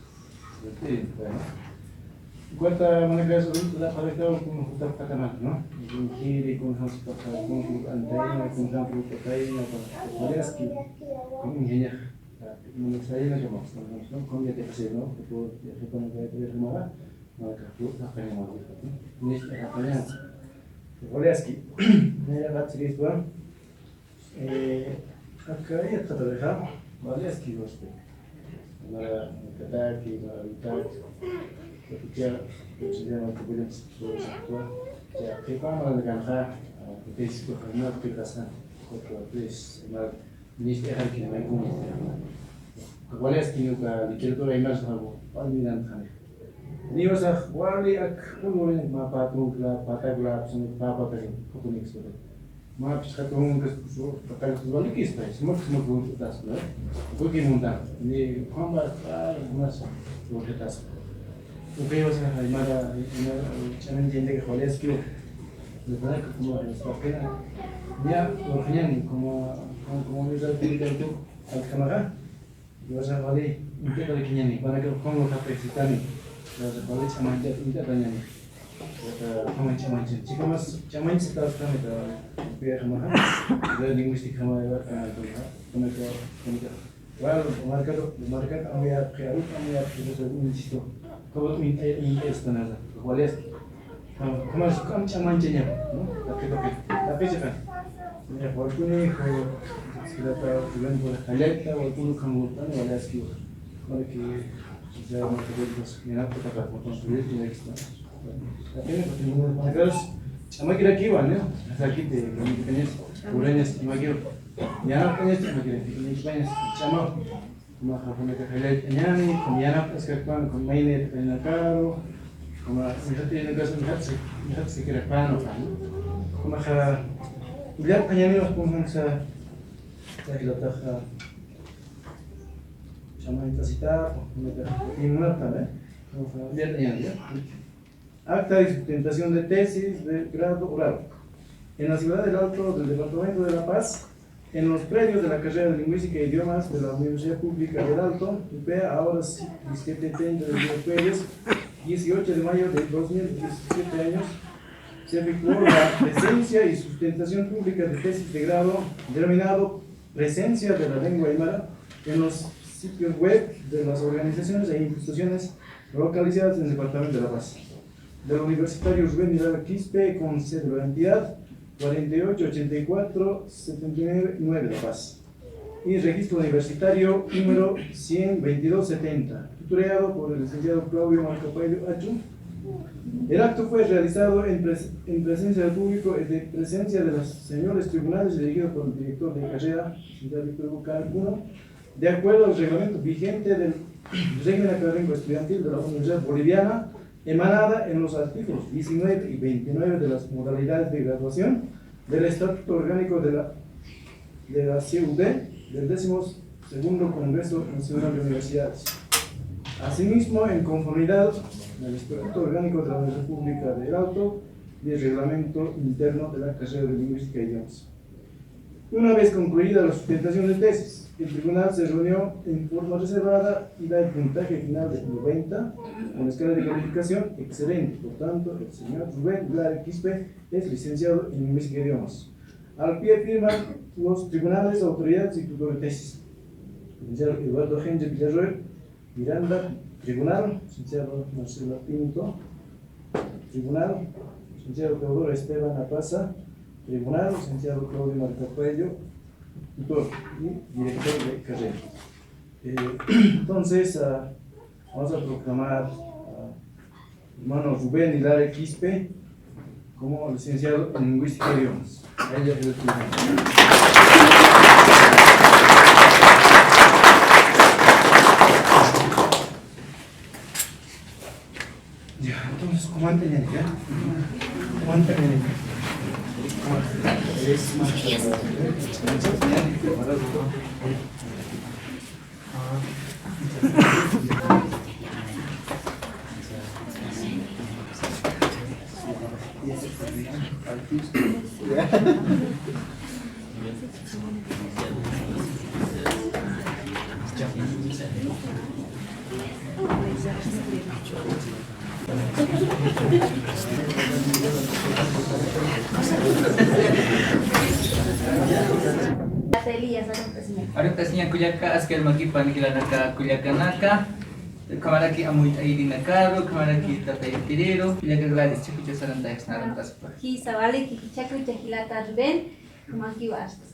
En cuanto a manejar eso, la pareja con juntar canal, ¿no? Con giri, con hans con antena, con hamburgo proteína, con Oleaski, con ingeniero. No saya na cuma, kau dia tak sih, no, itu dia sekarang kaya dia rumah, mereka tu apa yang mau kita, ini apa yang, Oleaski, ni ada cerita tuan, apa ya kata mereka, Oleaski hoste, mara kata kita ketika sudah mampu boleh sesuatu, ya kita malah dengan kita isiko kerana kita sana, kita please, malah minister hari kini main kumpulan. Oleaski ka literatura imas hago alminan khane ni wasa wali ak unone ma patru la patagla sun papa tani kokunix so ma pskatung ka so patal wali kista smok smok das la gogi munda ni khamba mas so das okay wasa mara ina chanan jende ke Oleaski de verdad que como esta pena ya orgyan como me da tiempo al cámara Yo vale inte dari kinyani, para que como capacitar ni, yo vale chamanja inte tanya ni, como chamanja, jika mas chamanja setelah kami dah biar kemana, dari linguistik kami dah kami mereka kami ya kita sebut itu, kalau minta istana lah, boleh, kamu chamanjanya, tapi jangan, ya walaupun ni kita bulan boleh highlight walaupun kamu bukan Oleaski, kalau kita mau terus ni nak kita dapat konstruksi di next. Tapi terus sama kira kiwan ya, sakit deh, kami urangnya sama kira, yang kami sama kira, ini kami sama, maka kami highlight ni, kami yang sekarang kami mainnya dengan karo, kami melihat negara melihat sekira pano kan, maka lihat hanya ni waktu masa saya letak sama intensidad, timular también, lihat hanya dia. Acta de sustentación de tesis de grado oral. En la ciudad del Alto del Departamento de La Paz, en los predios de la carrera de Lingüística e Idiomas de la Universidad Pública del Alto, UPEA, ahora 17:30 de jueves, 18 de mayo de 2017 años, se efectuó la presencia y sustentación pública de tesis de grado denominado Presencia de la Lengua Aymara en los sitios web de las organizaciones e instituciones localizadas en el Departamento de La Paz. Del Universitario Rubén Hilario Quispe, con sede de la entidad 4884-79 La Paz. Y registro universitario número 100-2270, tutorado por el licenciado Claudio Marcapayo Achu. El acto fue realizado en presencia del público y de presencia de los señores tribunales, dirigido por el director de carrera, señor Víctor Hugo Caracuno, de acuerdo al reglamento vigente del régimen académico estudiantil de la Universidad Boliviana, emanada en los artículos 19 y 29 de las modalidades de graduación del Estatuto Orgánico de la CUD del 12º Congreso Nacional de Universidades. Asimismo, en conformidad del Estatuto Orgánico de la República del Alto y el Reglamento Interno de la Carrera de Lingüística y Idiomas. Una vez concluida la sustentación de tesis, el tribunal se reunió en forma reservada y da el puntaje final de 90 con escala de calificación excelente. Por tanto, el señor Rubén Hilario Quispe es licenciado en Lingüística y Idiomas. Al pie firman los tribunales, autoridades y tutor de tesis. Licenciado Eduardo Genge Villarroel Miranda, tribunal. Licenciado Marcelo Pinto, tribunal. Licenciado Teodoro Esteban Apaza, tribunal. Licenciado Claudio Marcapayo, tutor y director de carrera. Entonces, vamos a proclamar a hermano Rubén Hilario Quispe como licenciado en Lingüística y Idiomas. Ella es el tribunal. Ya, entonces, ¿cómo han tenido ya? ¿Cómo han tenido? Ahora pastinya kuyaka askel makipan kilanaka kuyakanaka kamaraki amuy airinakaro kamaraki tapaytirero kuyaka gladys chakucha sarantax narantaspa Ki savale ki chaku chahilata Rubén kumaki wasta.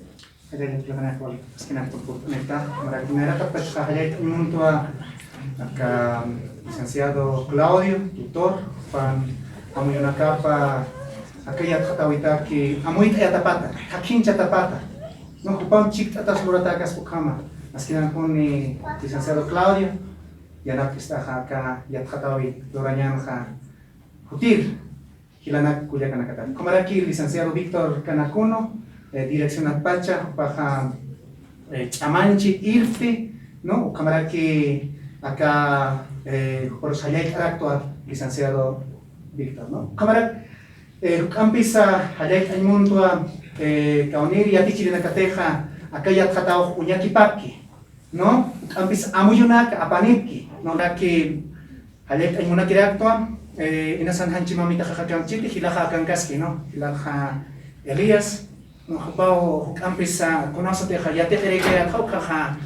Ayan yung lakan ako. Sekian oportunidad. Maraming tapos kahayat umuntua acá licenciado Claudio, tutor, pan amuy una capa aquella katawita que amuy tapata, hakincha tapata. No ocupamos chic atas luratakas ukama. Sekian pun ni licenciado Claudio, ya nak está acá ya katawi loranyan ka hutir. Hilanak kuya kanakatan. Kumaraki licenciado Víctor Canacuno, dirección Atpacha, baja Chamanchi Irfi, ¿no? Kumaraki acá por Hayay actual licenciado Víctor, ¿no? Kumarak Campisa Hayay Aymuntua Kaunir y Atichirina Cateja, acá ya tratado Uñaki Papki, ¿no? Campisa Amuyunak Apanipki, ¿no? La que Hayay Aymunaki actual. Inasan hanchi mamita kakakang chiti hilaha kangkaski no hilaha Elias no hupao kampisa kunaso te hayate kereke atau kaha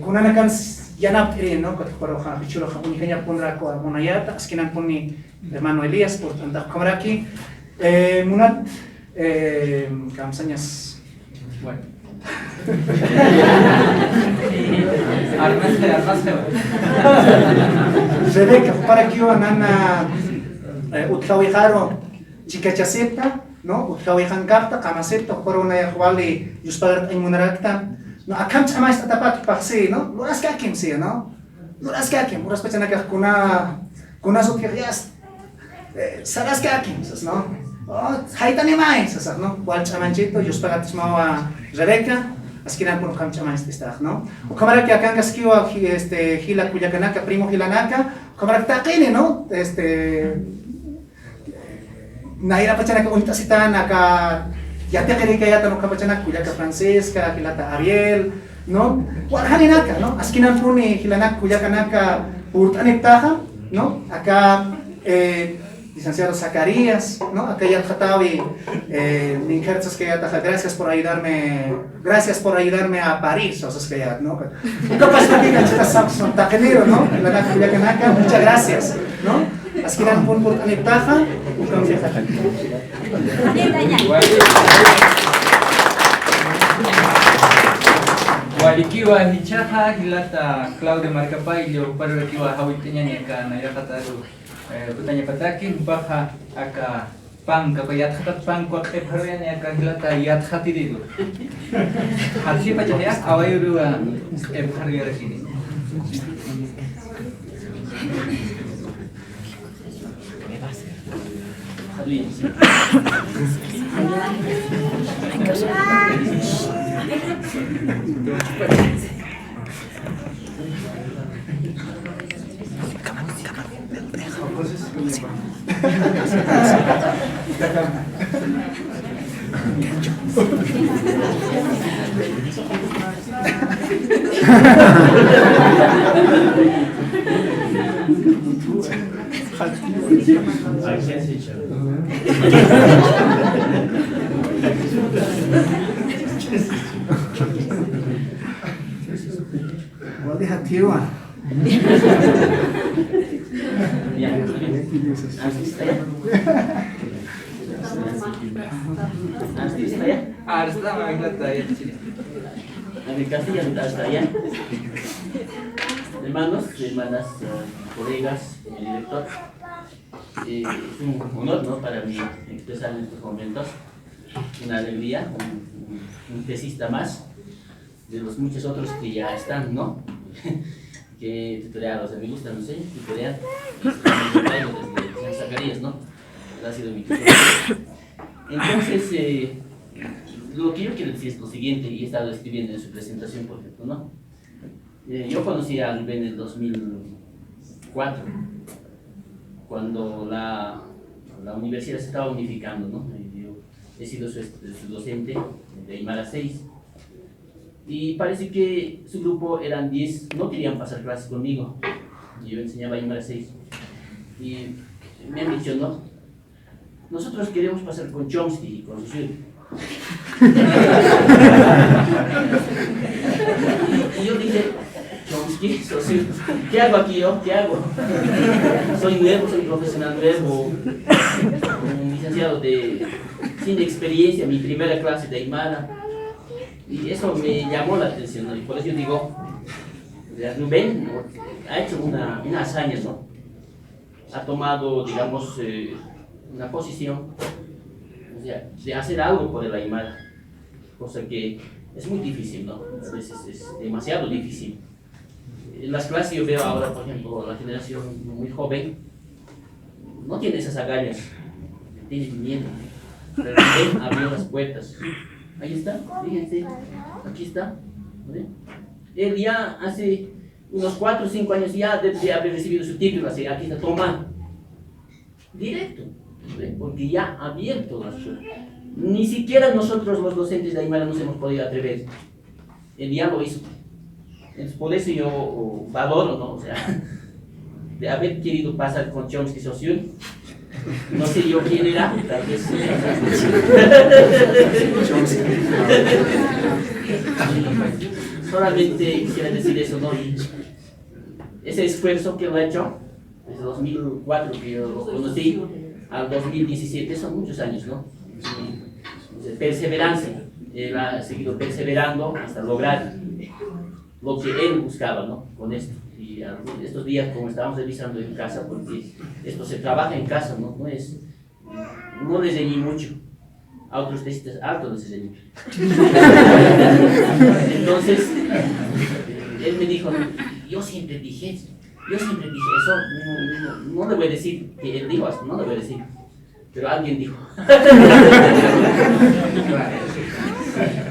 kunana kan yanap ere no katparo ha bichulo ha unikanya punra ko monayata askinan punni hermano Elias por tanto kamaraki munat kamsanyas bueno Rebeca, para que yo anana utkawijaro chikachaseta, no utkawijan carta, kamaseta, por una igual y uspagar en munarakta, no acá chamais atapak paxi, no lo que aquí sí, no lo que aquí, muras pechana que kuna so que ya saras que aquí, no oh haitani mais, no cual chamanchito y uspagar tismawa Rebeca askinan por kam chama está, ¿no? O cámara que acá casquiwa Gila Cuyacanaka, primo Gilanaka, cámara taquene, ¿no? Naira pachana unita citan acá ya te quería que ya tan pachana Cuyaca Francesca, Gilata Ariel, ¿no? Guarjaninaka, ¿no? Askinan pone Gilanaka Cuyacanaka urtanetaja, ¿no? Acá licenciado Zacarías, ¿no? Aquella Jatawi, Ninkertzas que ya gracias por ayudarme a París, o sea, que ya, ¿no? Capaz que digan chicas Samson Tajenero, ¿no? Muchas gracias, ¿no? Así que dan por anitaja, Walikiwa hichaha hilata Claudia Marcapayo para kiwa hawitnya ka na yakataru kutanya pataki baha aka pang kapayat khatat pang ko pharoyan ya hilata yat khatididu hati pachaya awayuru pharoya rakini Wali hatiwa. Hermanos, hermanas, colegas, director, es un honor, ¿no?, para mí expresar en estos momentos una alegría, un tesista más de los muchos otros que ya están, ¿no? Que tutoreados, me gusta, no sé, tutorear, desde San Zacarías, ¿no? Ha sido mi tutor. Entonces, lo que yo quiero decir es lo siguiente, y he estado escribiendo en su presentación, por ejemplo, ¿no? Yo conocí a Rubén en el 2004, cuando la universidad se estaba unificando, ¿no? Yo he sido su docente de Aymara 6, y parece que su grupo eran 10, no querían pasar clases conmigo, y yo enseñaba Aymara 6, y me han dicho, no, nosotros queremos pasar con Chomsky y con Saussure. Y yo dije, Chomsky, Saussure, ¿qué hago aquí yo? ¿Qué hago? Soy nuevo, soy profesional nuevo, un licenciado sin experiencia, mi primera clase de Aymara. Y eso me llamó la atención, ¿no? Y por eso yo digo, Rubén ha hecho una hazaña, ¿no? Ha tomado, digamos, una posición, o sea, de hacer algo por el Aymara, cosa que es muy difícil, ¿no? A veces es demasiado difícil. En las clases yo veo ahora, por ejemplo, la generación muy joven no tiene esas agallas, tiene miedo, pero Rubén abrió las puertas. Ahí está, fíjense, aquí está. ¿Vale? Él ya hace unos 4 o 5 años ya debe haber recibido su título, así, aquí está, toma, directo, ¿vale? Porque ya ha abierto las puertas. Ni siquiera nosotros los docentes de Aymara nos hemos podido atrever. Él ya lo hizo. Entonces, por eso yo valoro, ¿no? O sea, de haber querido pasar con Chomsky Saussure. No sé yo quién era, tal vez. Solamente quisiera decir eso, ¿no? Y ese esfuerzo que lo ha hecho, desde 2004 que yo lo conocí, al 2017, son muchos años, ¿no? Y perseverancia, él ha seguido perseverando hasta lograr lo que él buscaba, ¿no? Con esto. Y estos días, como estábamos revisando en casa, porque esto se trabaja en casa, ¿no? No les enseñé mucho. A otros testistas harto les enseñé. Entonces, él me dijo, yo siempre dije eso, no le voy a decir que él dijo esto, no le voy a decir, pero alguien dijo.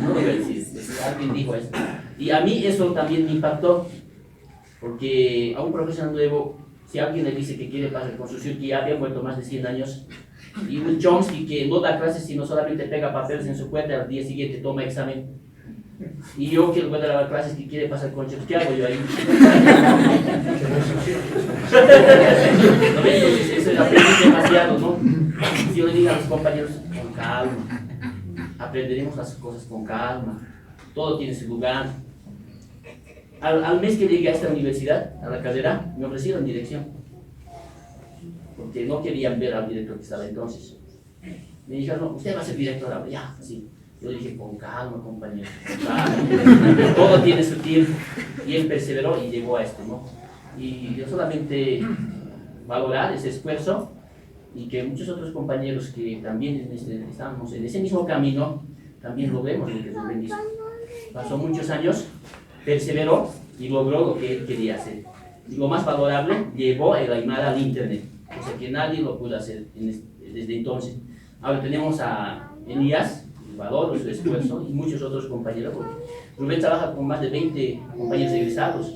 No le voy a decir, alguien dijo esto. Y a mí eso también me impactó, porque a un profesional nuevo, si alguien le dice que quiere pasar con Saussure, que ya había muerto más de 100 años, y un Chomsky que no da clases sino solamente pega papeles en su cuenta, al día siguiente toma examen, y yo que voy a dar clases que quiere pasar con Chomsky, ¿qué hago yo ahí? ¿No ves? Entonces eso aprendí demasiado, hermanos compañeros, con calma. Aprenderemos las cosas con calma. Todo tiene su lugar. Al mes que llegué a esta universidad, a la carrera, me ofrecieron dirección. Porque no querían ver al director que estaba entonces. Me dijeron, no, usted va a ser director ahora, ya, así. Yo dije, con calma, compañero, con calma. Todo tiene su tiempo. Y él perseveró y llegó a esto, ¿no? Y yo solamente valorar ese esfuerzo y que muchos otros compañeros que también estábamos en ese mismo camino, también logremos lo que Rubén hizo. Pasó muchos años, perseveró y logró lo que él quería hacer. Y lo más valorable, llevó el Aymara al internet, o sea que nadie lo pudo hacer desde entonces. Ahora tenemos a Elías, valoro su esfuerzo, y muchos otros compañeros. Rubén trabaja con más de 20 compañeros egresados,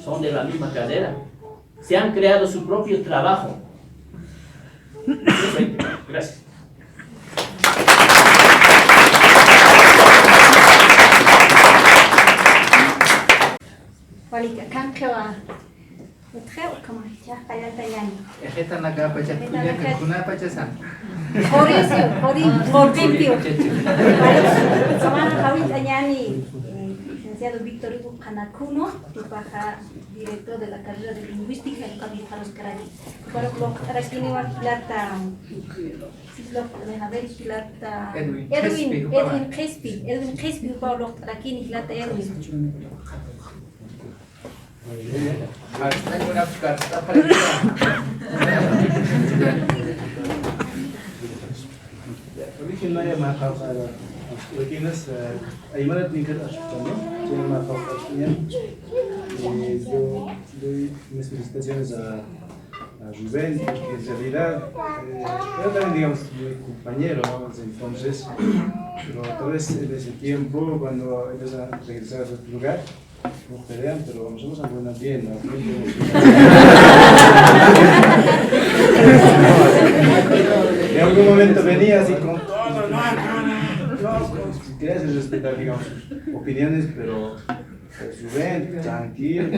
son de la misma carrera. Se han creado su propio trabajo. Gracias. Walika kankewa. Utkheu kama ya kayata yani. Esta naga pacha punya ke kuna pacha san. Hori morbipio. Sama hawit anyani. Licenciado Víctor Hugo Canacuno, director de la carrera de lingüística en Cali Carlos Carani. Para colocar aquí ni plata. Edwin Crespi, para aquí ni plata Edwin. Tengo una carta para Origen no hay más causa. Originales, Aymara tingkat asustando, tiene más causa. Yo doy mis felicitaciones a Rubén, que en realidad era también, digamos, mi compañero, ¿no? Desde entonces, pero tal vez en ese tiempo, cuando ellos han regresado a su lugar, nos pelean, pero nosotros nos bien, ¿no? En algún momento venía así con todo, no, si quieres respetar, digamos, sus opiniones, pero Rubén, tranquilo,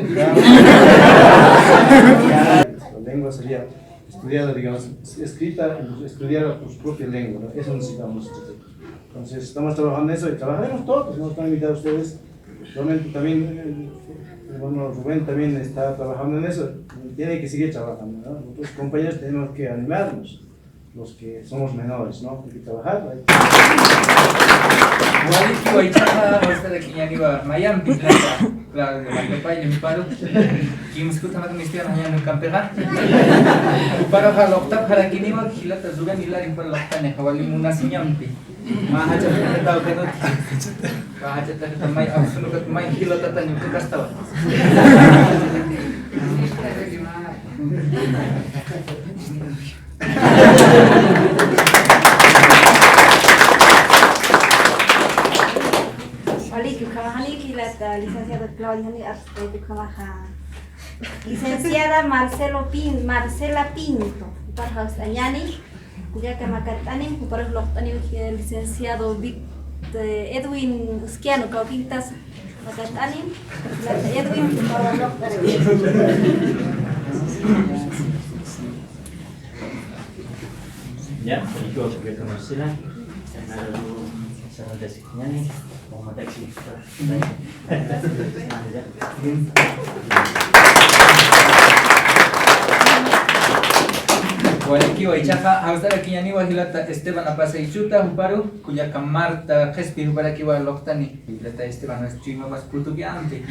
la lengua sería estudiada, digamos, escrita, estudiar tu propia lengua, ¿no? Eso necesitamos. Entonces, estamos trabajando en eso y trabajaremos todos, nos están invitados ustedes. Realmente también, bueno, Rubén también está trabajando en eso, tiene que seguir trabajando, ¿no? Nosotros compañeros tenemos que animarnos, los que somos menores, ¿no? Hay que trabajar. Wali Kuaichapa, hasta de que ya iba Miami, la de Marcapay, mi paro, que me escucha más que me hanya no campegar. Para halokta para que ni va hilata Rubén hilari para loktane, Wali munasinyampi. Mahaja kita tahu kan? Mahaja kita mai absolut kat mai hilata tanya kita tahu. Licenciado Claudia licenciada Marcela Pinto para Añani, ya que Macatani, para el licenciado Edwin Usquiano, Caupintas Macatani, Edwin para Ya, yo que conocerla, sangat designani, mau taksi. Waliki Waichaja, hasta aquí ya ni wahilata Esteban Apasa y Chuta, Uparu, cuya Camarta, Gespi, para aquí va Loctani, y plata Esteban es chima más putuqueante.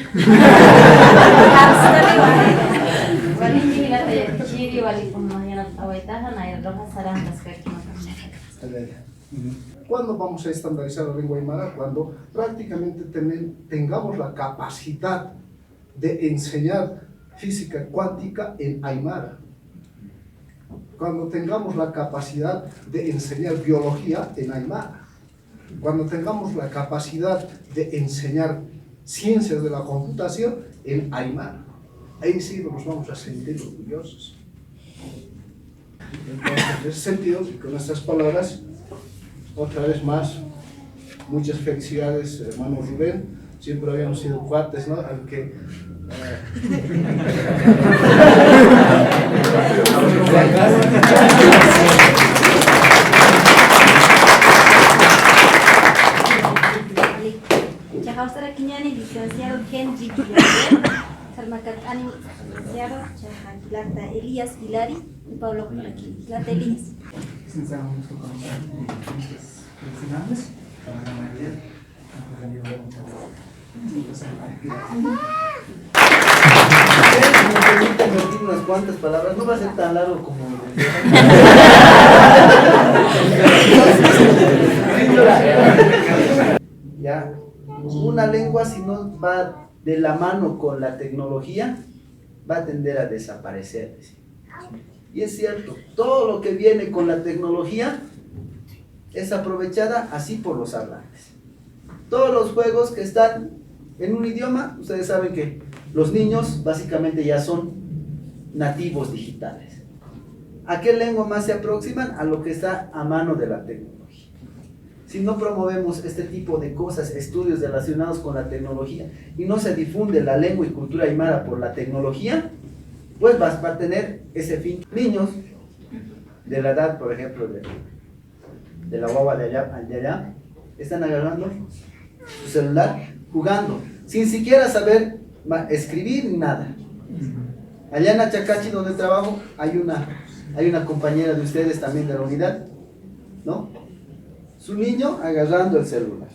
Waliki hilata ya chiri, waliki mañana awaitaja, na el roja sarantas que aquí ¿Cuándo vamos a estandarizar la lengua aymara? Cuando prácticamente tengamos la capacidad de enseñar física cuántica en aymara. Cuando tengamos la capacidad de enseñar biología en aymara. Cuando tengamos la capacidad de enseñar ciencias de la computación en aymara. Ahí sí nos vamos a sentir orgullosos. Entonces, en ese sentido, y con estas palabras, otra vez más, muchas felicidades, hermano Rubén. Siempre habíamos sido cuates, ¿no? Aunque ánimo licenciado, Lata Elías Hilari y Pablo por aquí. Lata Elías. Licenciado, gusto conocer diferentes profesionales para la mayoría. Me permiten decir unas cuantas palabras, no va a ser tan largo como ya, una lengua si no va de la mano con la tecnología va a tender a desaparecer. Y es cierto, todo lo que viene con la tecnología es aprovechada así por los hablantes. Todos los juegos que están en un idioma, ustedes saben que los niños básicamente ya son nativos digitales. ¿A qué lengua más se aproximan? A lo que está a mano de la tecnología. Si no promovemos este tipo de cosas, estudios relacionados con la tecnología, y no se difunde la lengua y cultura aymara por la tecnología, pues va a tener ese fin. Niños de la edad, por ejemplo, de la guagua de allá, están agarrando su celular, jugando, sin siquiera saber escribir ni nada. Allá en Achacachi, donde trabajo, hay una compañera de ustedes también de la unidad, ¿no? Su niño agarrando el celular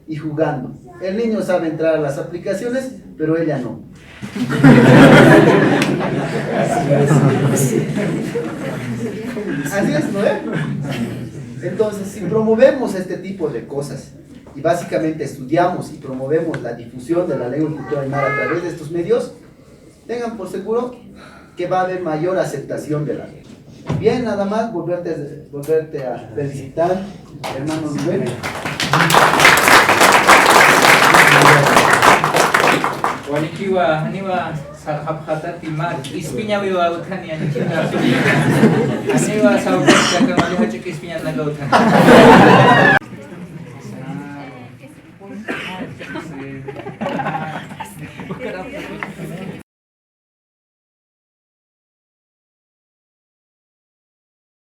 y jugando. El niño sabe entrar a las aplicaciones, pero ella no. Así es, ¿no es? Entonces, si promovemos este tipo de cosas y básicamente estudiamos y promovemos la difusión de la lengua y cultura aymara a través de estos medios, tengan por seguro que va a haber mayor aceptación de la lengua. Bien, nada más volverte a felicitar, hermano Rubén. Walikiwa haniwa sarhaphatati mar ispinya wiwa uthani anichita haniwa saubta kamali hachik ispinya nagauthani